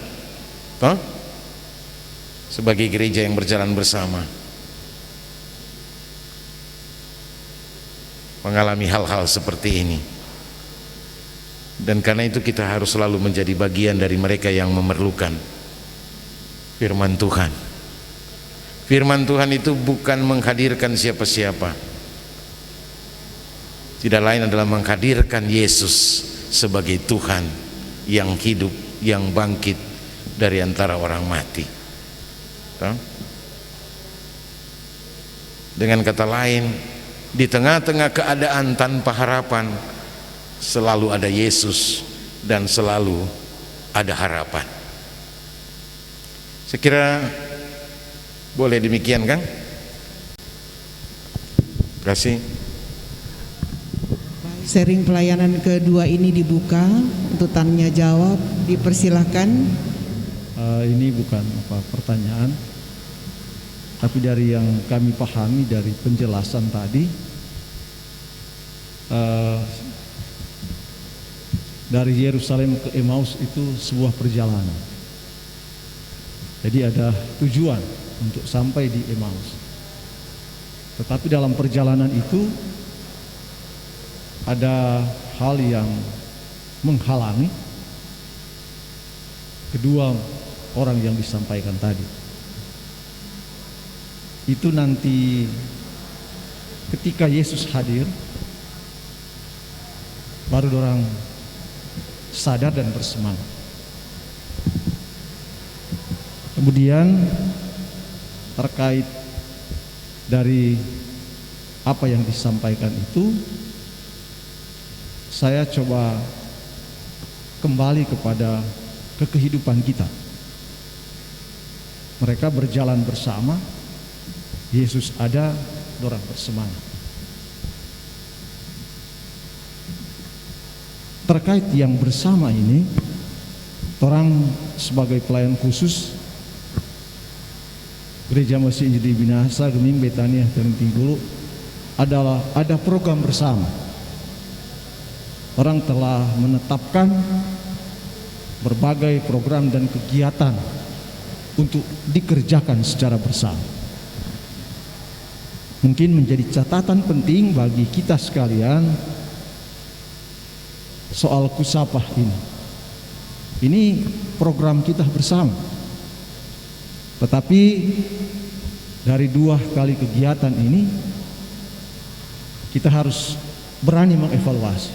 sebagai gereja yang berjalan bersama, mengalami hal-hal seperti ini. Dan karena itu kita harus selalu menjadi bagian dari mereka yang memerlukan firman Tuhan. Firman Tuhan itu bukan menghadirkan siapa-siapa, tidak lain adalah menghadirkan Yesus sebagai Tuhan yang hidup, yang bangkit dari antara orang mati. Dengan kata lain, di tengah-tengah keadaan tanpa harapan, selalu ada Yesus dan selalu ada harapan. Saya kira boleh demikian, kan? Terima kasih. Sharing pelayanan kedua ini dibuka untuk tanya jawab, dipersilahkan. Ini bukan pertanyaan, tapi dari yang kami pahami dari penjelasan tadi, dari Yerusalem ke Emmaus itu sebuah perjalanan. Jadi ada tujuan untuk sampai di Emmaus. Tetapi dalam perjalanan itu ada hal yang menghalangi kedua orang yang disampaikan tadi. Itu nanti ketika Yesus hadir, baru orang sadar dan bersemangat. Kemudian terkait dari apa yang disampaikan itu, saya coba kembali kepada kehidupan kita. Mereka berjalan bersama, Yesus ada, orang bersemangat. Terkait yang bersama ini, orang sebagai pelayan khusus Gereja Masih Injili Binasa Geming Betania Tinggulo ada program bersama. Orang telah menetapkan berbagai program dan kegiatan untuk dikerjakan secara bersama. Mungkin menjadi catatan penting bagi kita sekalian soal Kusapah ini. Ini program kita bersama. Tetapi dari 2 kali kegiatan ini kita harus berani mengevaluasi.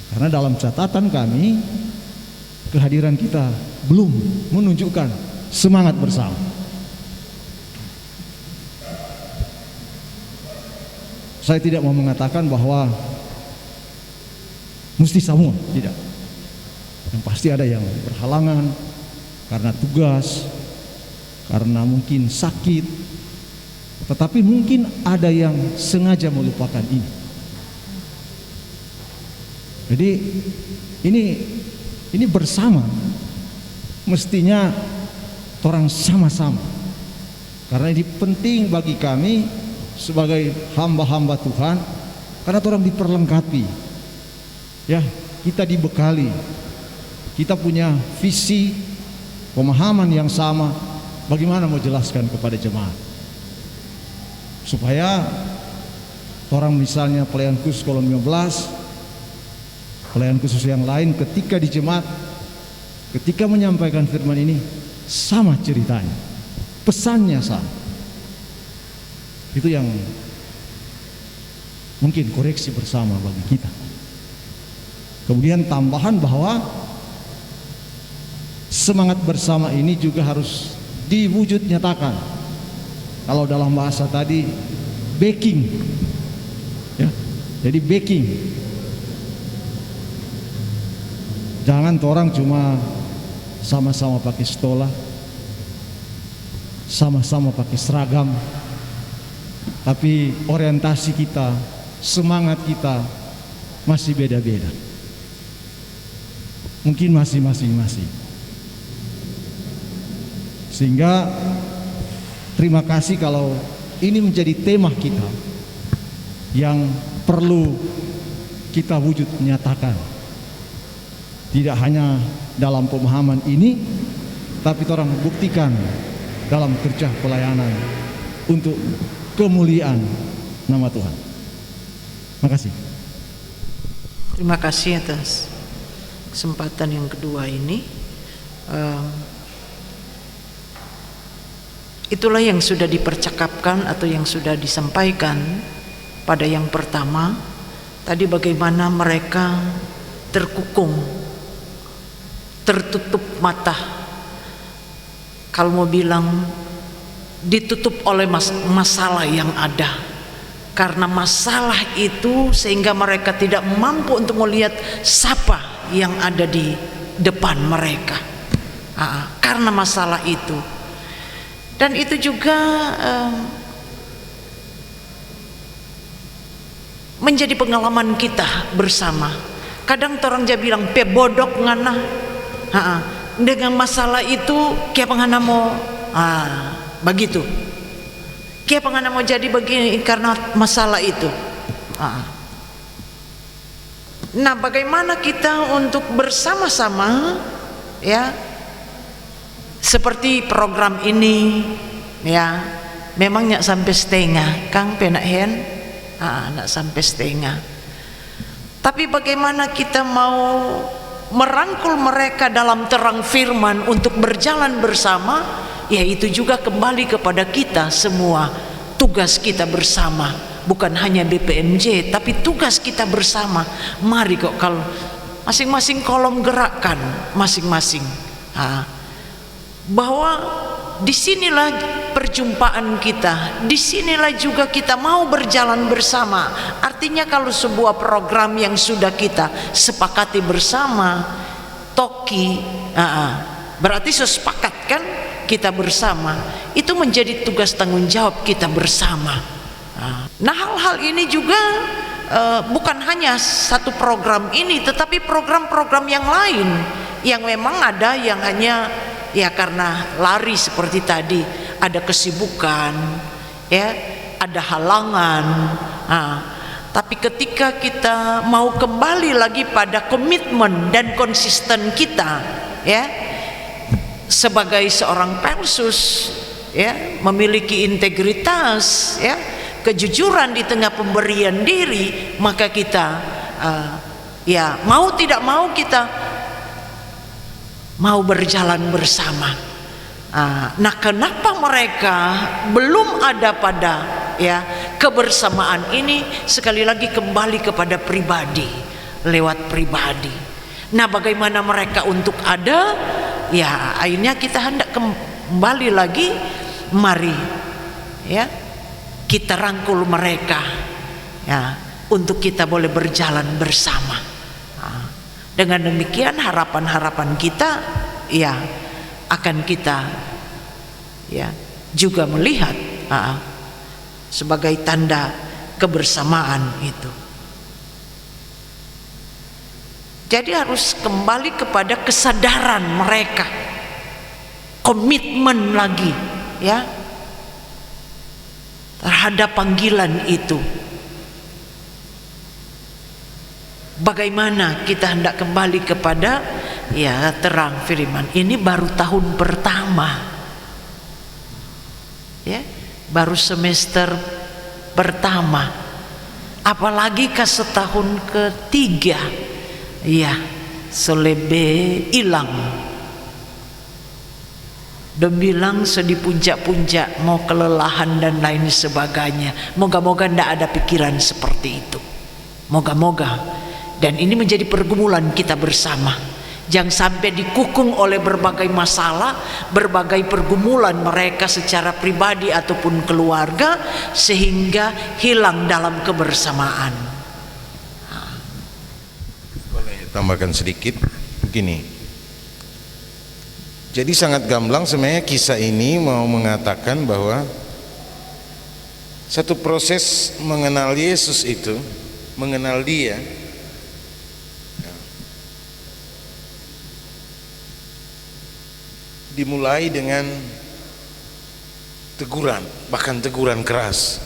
Karena dalam catatan kami, kehadiran kita belum menunjukkan semangat bersama. Saya tidak mau mengatakan bahwa mesti semua, tidak. Yang pasti ada yang berhalangan karena tugas, karena mungkin sakit, tetapi mungkin ada yang sengaja melupakan ini. Jadi ini bersama, mestinya orang sama-sama, karena ini penting bagi kami sebagai hamba-hamba Tuhan, karena orang diperlengkapi, ya, kita dibekali, kita punya visi, pemahaman yang sama. Bagaimana mau jelaskan kepada jemaat supaya orang misalnya pelayan khusus kolom 15, pelayan khusus yang lain ketika di jemaat, ketika menyampaikan firman ini sama ceritanya, pesannya sama. Itu yang mungkin koreksi bersama bagi kita. Kemudian tambahan bahwa semangat bersama ini juga harus diwujud nyatakan. Kalau dalam bahasa tadi backing, ya, jadi backing. Jangan orang cuma sama-sama pakai stola, sama-sama pakai seragam, tapi orientasi kita, semangat kita masih beda-beda. Mungkin masih masing-masing. Sehingga terima kasih kalau ini menjadi tema kita yang perlu kita wujud nyatakan. Tidak hanya dalam pemahaman ini, tapi orang buktikan dalam kerja pelayanan untuk kemuliaan nama Tuhan. Terima kasih. Terima kasih atas kesempatan yang kedua ini. Itulah yang sudah dipercakapkan atau yang sudah disampaikan pada yang pertama. Tadi bagaimana mereka terkukung, tertutup mata. Kalau mau bilang ditutup oleh masalah yang ada. Karena masalah itu sehingga mereka tidak mampu untuk melihat siapa yang ada di depan mereka. Karena masalah itu. Dan itu juga menjadi pengalaman kita bersama. Kadang orang dia bilang pebodok ngana, dengan masalah itu kayak pengana mau, begitu. Kayak pengana mau jadi begini karena masalah itu. Nah, bagaimana kita untuk bersama-sama, ya, seperti program ini, ya, memang nggak sampai setengah, Kang penak hen, nggak sampai setengah. Tapi bagaimana kita mau merangkul mereka dalam terang firman untuk berjalan bersama, ya itu juga kembali kepada kita semua. Tugas kita bersama, bukan hanya BPMJ, tapi tugas kita bersama. Mari kok kalau masing-masing kolom gerakan masing-masing, bahwa disinilah perjumpaan kita, disinilah juga kita mau berjalan bersama. Artinya kalau sebuah program yang sudah kita sepakati bersama, toki, berarti sepakat kan kita bersama, itu menjadi tugas tanggung jawab kita bersama. Nah, hal-hal ini juga bukan hanya satu program ini, tetapi program-program yang lain yang memang ada yang hanya ya karena lari seperti tadi, ada kesibukan, ya, ada halangan. Tapi ketika kita mau kembali lagi pada komitmen dan konsisten kita, ya, sebagai seorang Persus, ya, memiliki integritas, ya, kejujuran di tengah pemberian diri, maka kita ya mau tidak mau kita mau berjalan bersama. Nah, kenapa mereka belum ada pada, ya, kebersamaan ini? Sekali lagi kembali kepada pribadi, lewat pribadi. Nah, bagaimana mereka untuk ada? Ya, akhirnya kita hendak kembali lagi. Mari, ya, kita rangkul mereka, ya, untuk kita boleh berjalan bersama. Dengan demikian harapan-harapan kita, ya, akan kita, ya, juga melihat sebagai tanda kebersamaan itu. Jadi harus kembali kepada kesadaran mereka, komitmen lagi, ya, terhadap panggilan itu. Bagaimana kita hendak kembali kepada, ya, terang firman. Ini baru tahun pertama, ya, baru semester pertama, apalagi ke setahun ketiga, ya, selebe hilang. Dan bilang sedih puncak-puncak, mau kelelahan dan lain sebagainya. Moga-moga tidak ada pikiran seperti itu. Moga-moga Dan ini menjadi pergumulan kita bersama. Jangan sampai dikukung oleh berbagai masalah, berbagai pergumulan mereka secara pribadi ataupun keluarga, sehingga hilang dalam kebersamaan. Boleh tambahkan sedikit begini. Jadi sangat gamblang sebenarnya kisah ini mau mengatakan bahwa satu proses mengenal Yesus itu, mengenal Dia, dimulai dengan teguran, bahkan teguran keras.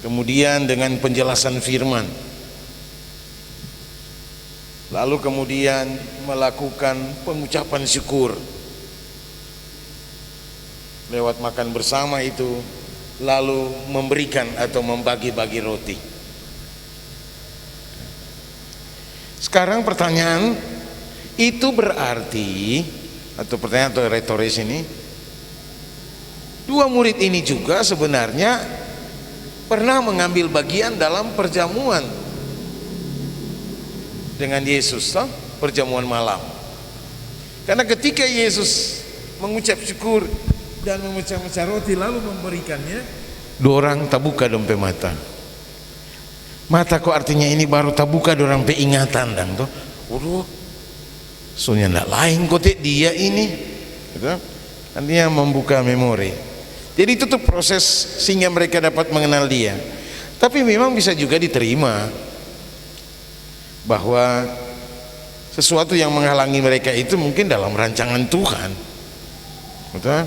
Kemudian dengan penjelasan firman. Lalu kemudian melakukan pengucapan syukur. Lewat makan bersama itu, lalu memberikan atau membagi-bagi roti. Sekarang pertanyaan, itu berarti, atau pertanyaan atau retoris ini, dua murid ini juga sebenarnya pernah mengambil bagian dalam perjamuan dengan Yesus, perjamuan malam. Karena ketika Yesus mengucap syukur dan memecah-mecah roti lalu memberikannya, dua orang tak buka dompe mata. Mata kok artinya ini baru tak buka dorang pe ingatan dan tuh. Waduh, soalnya ndak lain kotek dia ini, gitu. Artinya membuka memori. Jadi itu tuh proses sehingga mereka dapat mengenal Dia. Tapi memang bisa juga diterima bahwa sesuatu yang menghalangi mereka itu mungkin dalam rancangan Tuhan, betul?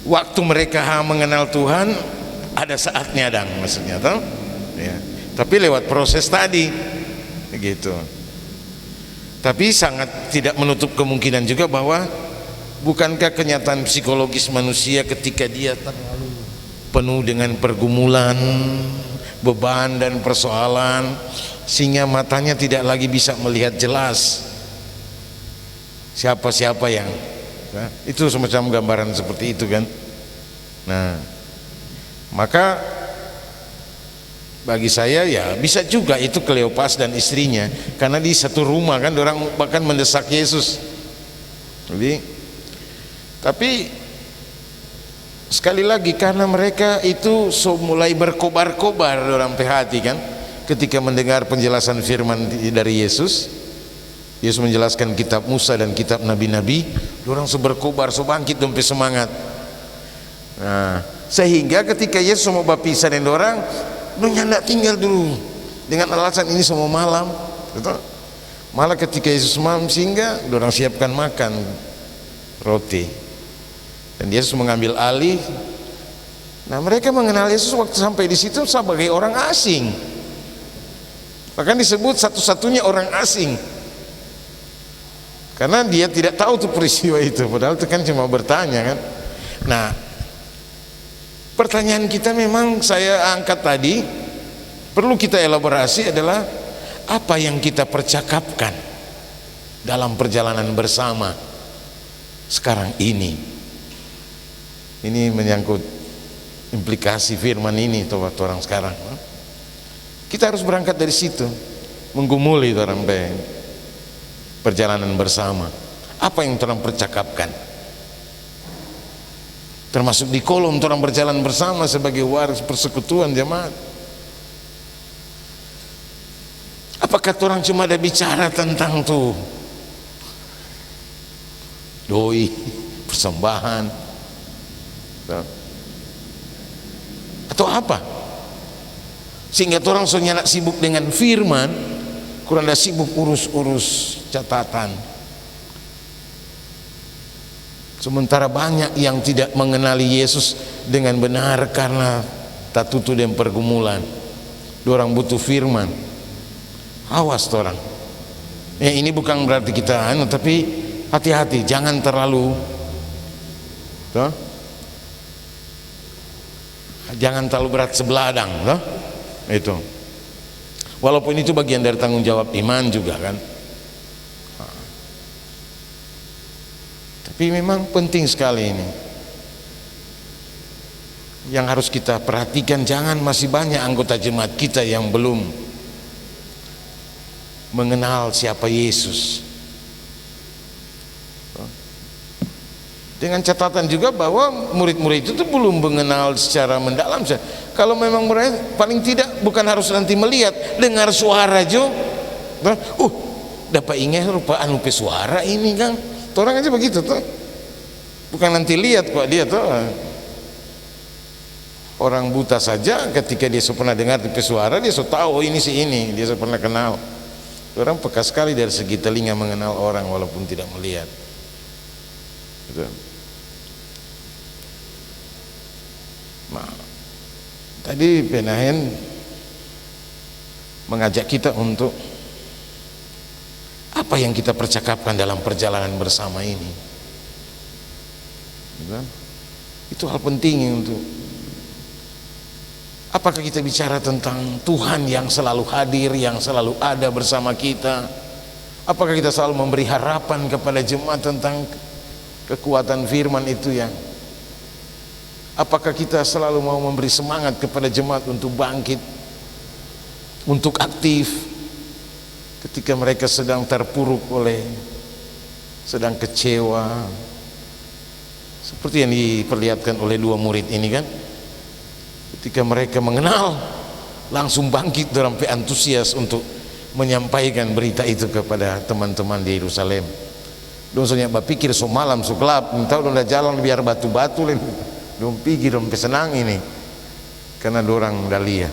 Waktu mereka mengenal Tuhan ada saatnya dang, maksudnya, toh? Ya. Tapi lewat proses tadi, gitu. Tapi sangat tidak menutup kemungkinan juga bahwa bukankah kenyataan psikologis manusia ketika dia terlalu penuh dengan pergumulan, beban dan persoalan, sehingga matanya tidak lagi bisa melihat jelas siapa-siapa yang, nah, itu semacam gambaran seperti itu kan. Nah, maka bagi saya ya bisa juga itu Kleopas dan istrinya, karena di satu rumah kan orang bahkan mendesak Yesus. Jadi, tapi sekali lagi karena mereka itu mulai berkobar-kobar dalam hati kan, ketika mendengar penjelasan firman dari Yesus. Yesus menjelaskan kitab Musa dan kitab nabi-nabi, orang berkobar, bangkit dompe semangat. Nah, sehingga ketika Yesus mau berpisah dengan orang, ndak tinggal dulu dengan alasan ini semua malam, betul? Malah ketika Yesus malam sehingga orang siapkan makan roti, dan Yesus mengambil alih. Nah, mereka mengenal Yesus waktu sampai di situ sebagai orang asing, bahkan disebut satu-satunya orang asing, karena dia tidak tahu tuh peristiwa itu, padahal itu kan cuma bertanya kan. Nah, pertanyaan kita memang saya angkat tadi, perlu kita elaborasi adalah apa yang kita percakapkan dalam perjalanan bersama sekarang ini. Ini menyangkut implikasi firman ini tuh orang sekarang. Kita harus berangkat dari situ, menggumuli orang perjalanan bersama. Apa yang orang percakapkan? Termasuk di kolom orang berjalan bersama sebagai waris persekutuan jemaat. Apakah orang cuma ada bicara tentang tuh doi, persembahan, atau apa? Sehingga orang soalnya nak sibuk dengan firman, kurang ada sibuk urus-urus catatan. Sementara banyak yang tidak mengenali Yesus dengan benar karena tak tutup dengan pergumulan. Orang butuh firman. Awas orang. Ya, ini bukan berarti kita tapi hati-hati, jangan terlalu toh? Jangan terlalu berat sebeladang, toh? Itu. Walaupun itu bagian dari tanggung jawab iman juga kan. Tapi memang penting sekali ini. yang harus kita perhatikan, jangan masih banyak anggota jemaat kita yang belum mengenal siapa Yesus. Dengan catatan juga bahwa murid-murid itu tuh belum mengenal secara mendalam. Kalau memang mereka paling tidak bukan harus nanti melihat, dengar suara jo. Dapat ingat rupa anu pe suara ini kan. Orang aja begitu tuh. Bukan nanti lihat kok dia tuh. Orang buta saja ketika dia pernah dengar pe suara dia sudah tahu ini si ini, dia sudah pernah kenal. Orang peka sekali dari segi telinga mengenal orang walaupun tidak melihat. Betul. Nah, tadi Penahen mengajak kita untuk apa yang kita percakapkan dalam perjalanan bersama ini. Betul? Itu hal penting untuk apakah kita bicara tentang Tuhan yang selalu hadir, yang selalu ada bersama kita? Apakah kita selalu memberi harapan kepada jemaat tentang kekuatan firman itu yang apakah kita selalu mau memberi semangat kepada jemaat untuk bangkit, untuk aktif ketika mereka sedang terpuruk sedang kecewa seperti yang diperlihatkan oleh dua murid ini kan, ketika mereka mengenal langsung bangkit dalam antusias untuk menyampaikan berita itu kepada teman-teman di Yerusalem. Dongsanya berpikir so malam so gelap, minta udah jalan biar batu-batu lain, dong pikir dong pesenang ini, karena dorang dalia.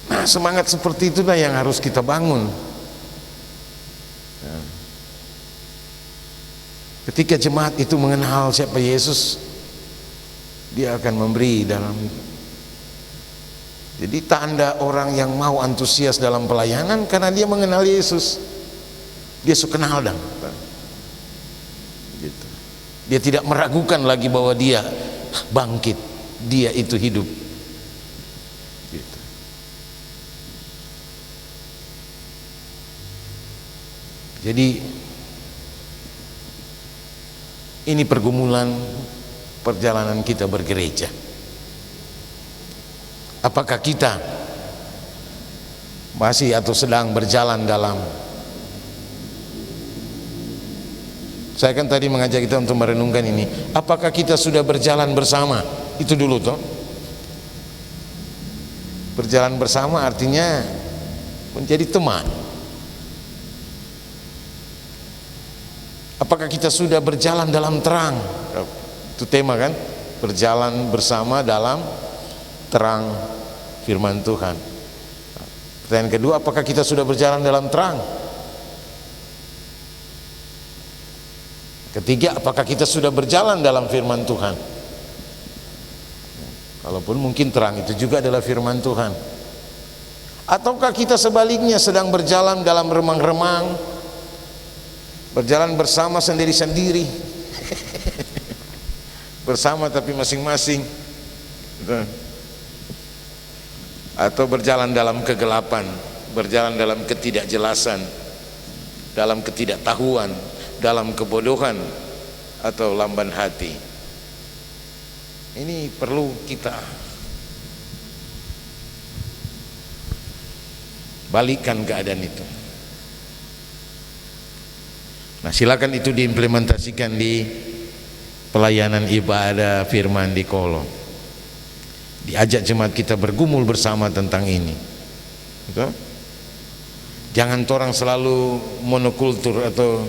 Nah semangat seperti itulah yang harus kita bangun. Ketika jemaat itu mengenal siapa Yesus, dia akan memberi dalam. Jadi tanda orang yang mau antusias dalam pelayanan karena dia mengenal Yesus. Dia suka kenal dan gitu. Dia tidak meragukan lagi bahwa dia bangkit, dia itu hidup gitu. Jadi ini pergumulan perjalanan kita bergereja. Apakah kita masih atau sedang berjalan dalam, saya kan tadi mengajak kita untuk merenungkan ini, apakah kita sudah berjalan bersama? Itu dulu toh. Berjalan bersama artinya menjadi teman. Apakah kita sudah berjalan dalam terang? Itu tema kan, berjalan bersama dalam terang firman Tuhan. Pertanyaan kedua, apakah kita sudah berjalan dalam terang? Ketiga, apakah kita sudah berjalan dalam firman Tuhan? Walaupun mungkin terang itu juga adalah firman Tuhan. Ataukah kita sebaliknya sedang berjalan dalam remang-remang, berjalan bersama sendiri-sendiri, bersama tapi masing-masing, atau berjalan dalam kegelapan, berjalan dalam ketidakjelasan, dalam ketidaktahuan, dalam kebodohan atau lamban hati. Ini perlu kita balikkan keadaan itu. Nah, silakan itu diimplementasikan di pelayanan ibadah firman di Kolo. Diajak jemaat kita bergumul bersama tentang ini. Betul? Jangan orang selalu monokultur atau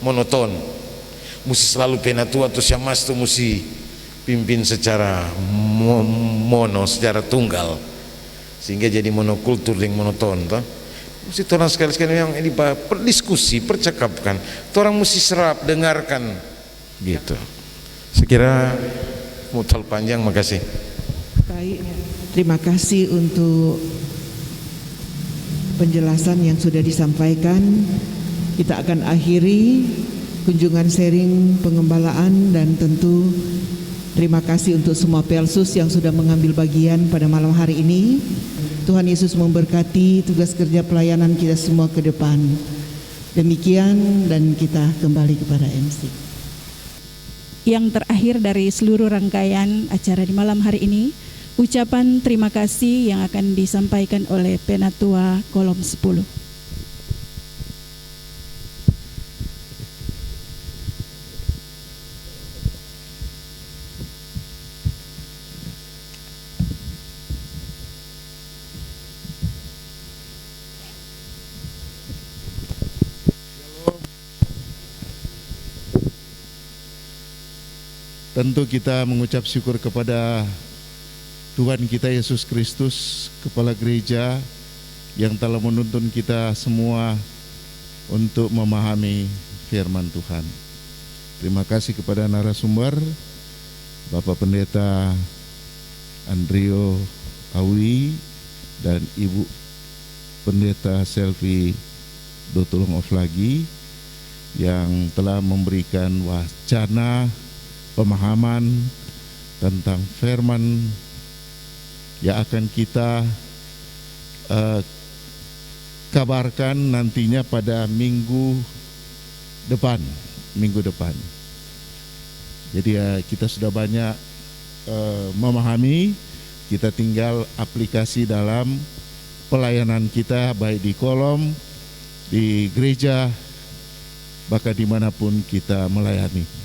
monoton, mesti selalu penatua atau syamas itu mesti pimpin secara mono, secara tunggal, sehingga jadi monokultur yang monoton toh. Mesti orang sekali-sekali yang ini berdiskusi, percakapkan, orang mesti serap, dengarkan gitu. Sekira mutal panjang, makasih. Baik, terima kasih untuk penjelasan yang sudah disampaikan. Kita akan akhiri kunjungan sharing pengembalaan dan tentu terima kasih untuk semua Pelsus yang sudah mengambil bagian pada malam hari ini. Tuhan Yesus memberkati tugas kerja pelayanan kita semua ke depan. Demikian dan kita kembali kepada MC. yang terakhir dari seluruh rangkaian acara di malam hari ini, ucapan terima kasih yang akan disampaikan oleh Penatua Kolom 10. Tentu kita mengucap syukur kepada Tuhan kita Yesus Kristus, Kepala Gereja, yang telah menuntun kita semua untuk memahami firman Tuhan. Terima kasih kepada narasumber, Bapak Pendeta Andrio Awi dan Ibu Pendeta Selvi Dotulung Oflagi yang telah memberikan wacana pemahaman tentang firman yang akan kita kabarkan nantinya pada minggu depan. Jadi kita sudah banyak memahami, kita tinggal aplikasi dalam pelayanan kita, baik di kolom, di gereja, bahkan dimanapun kita melayani.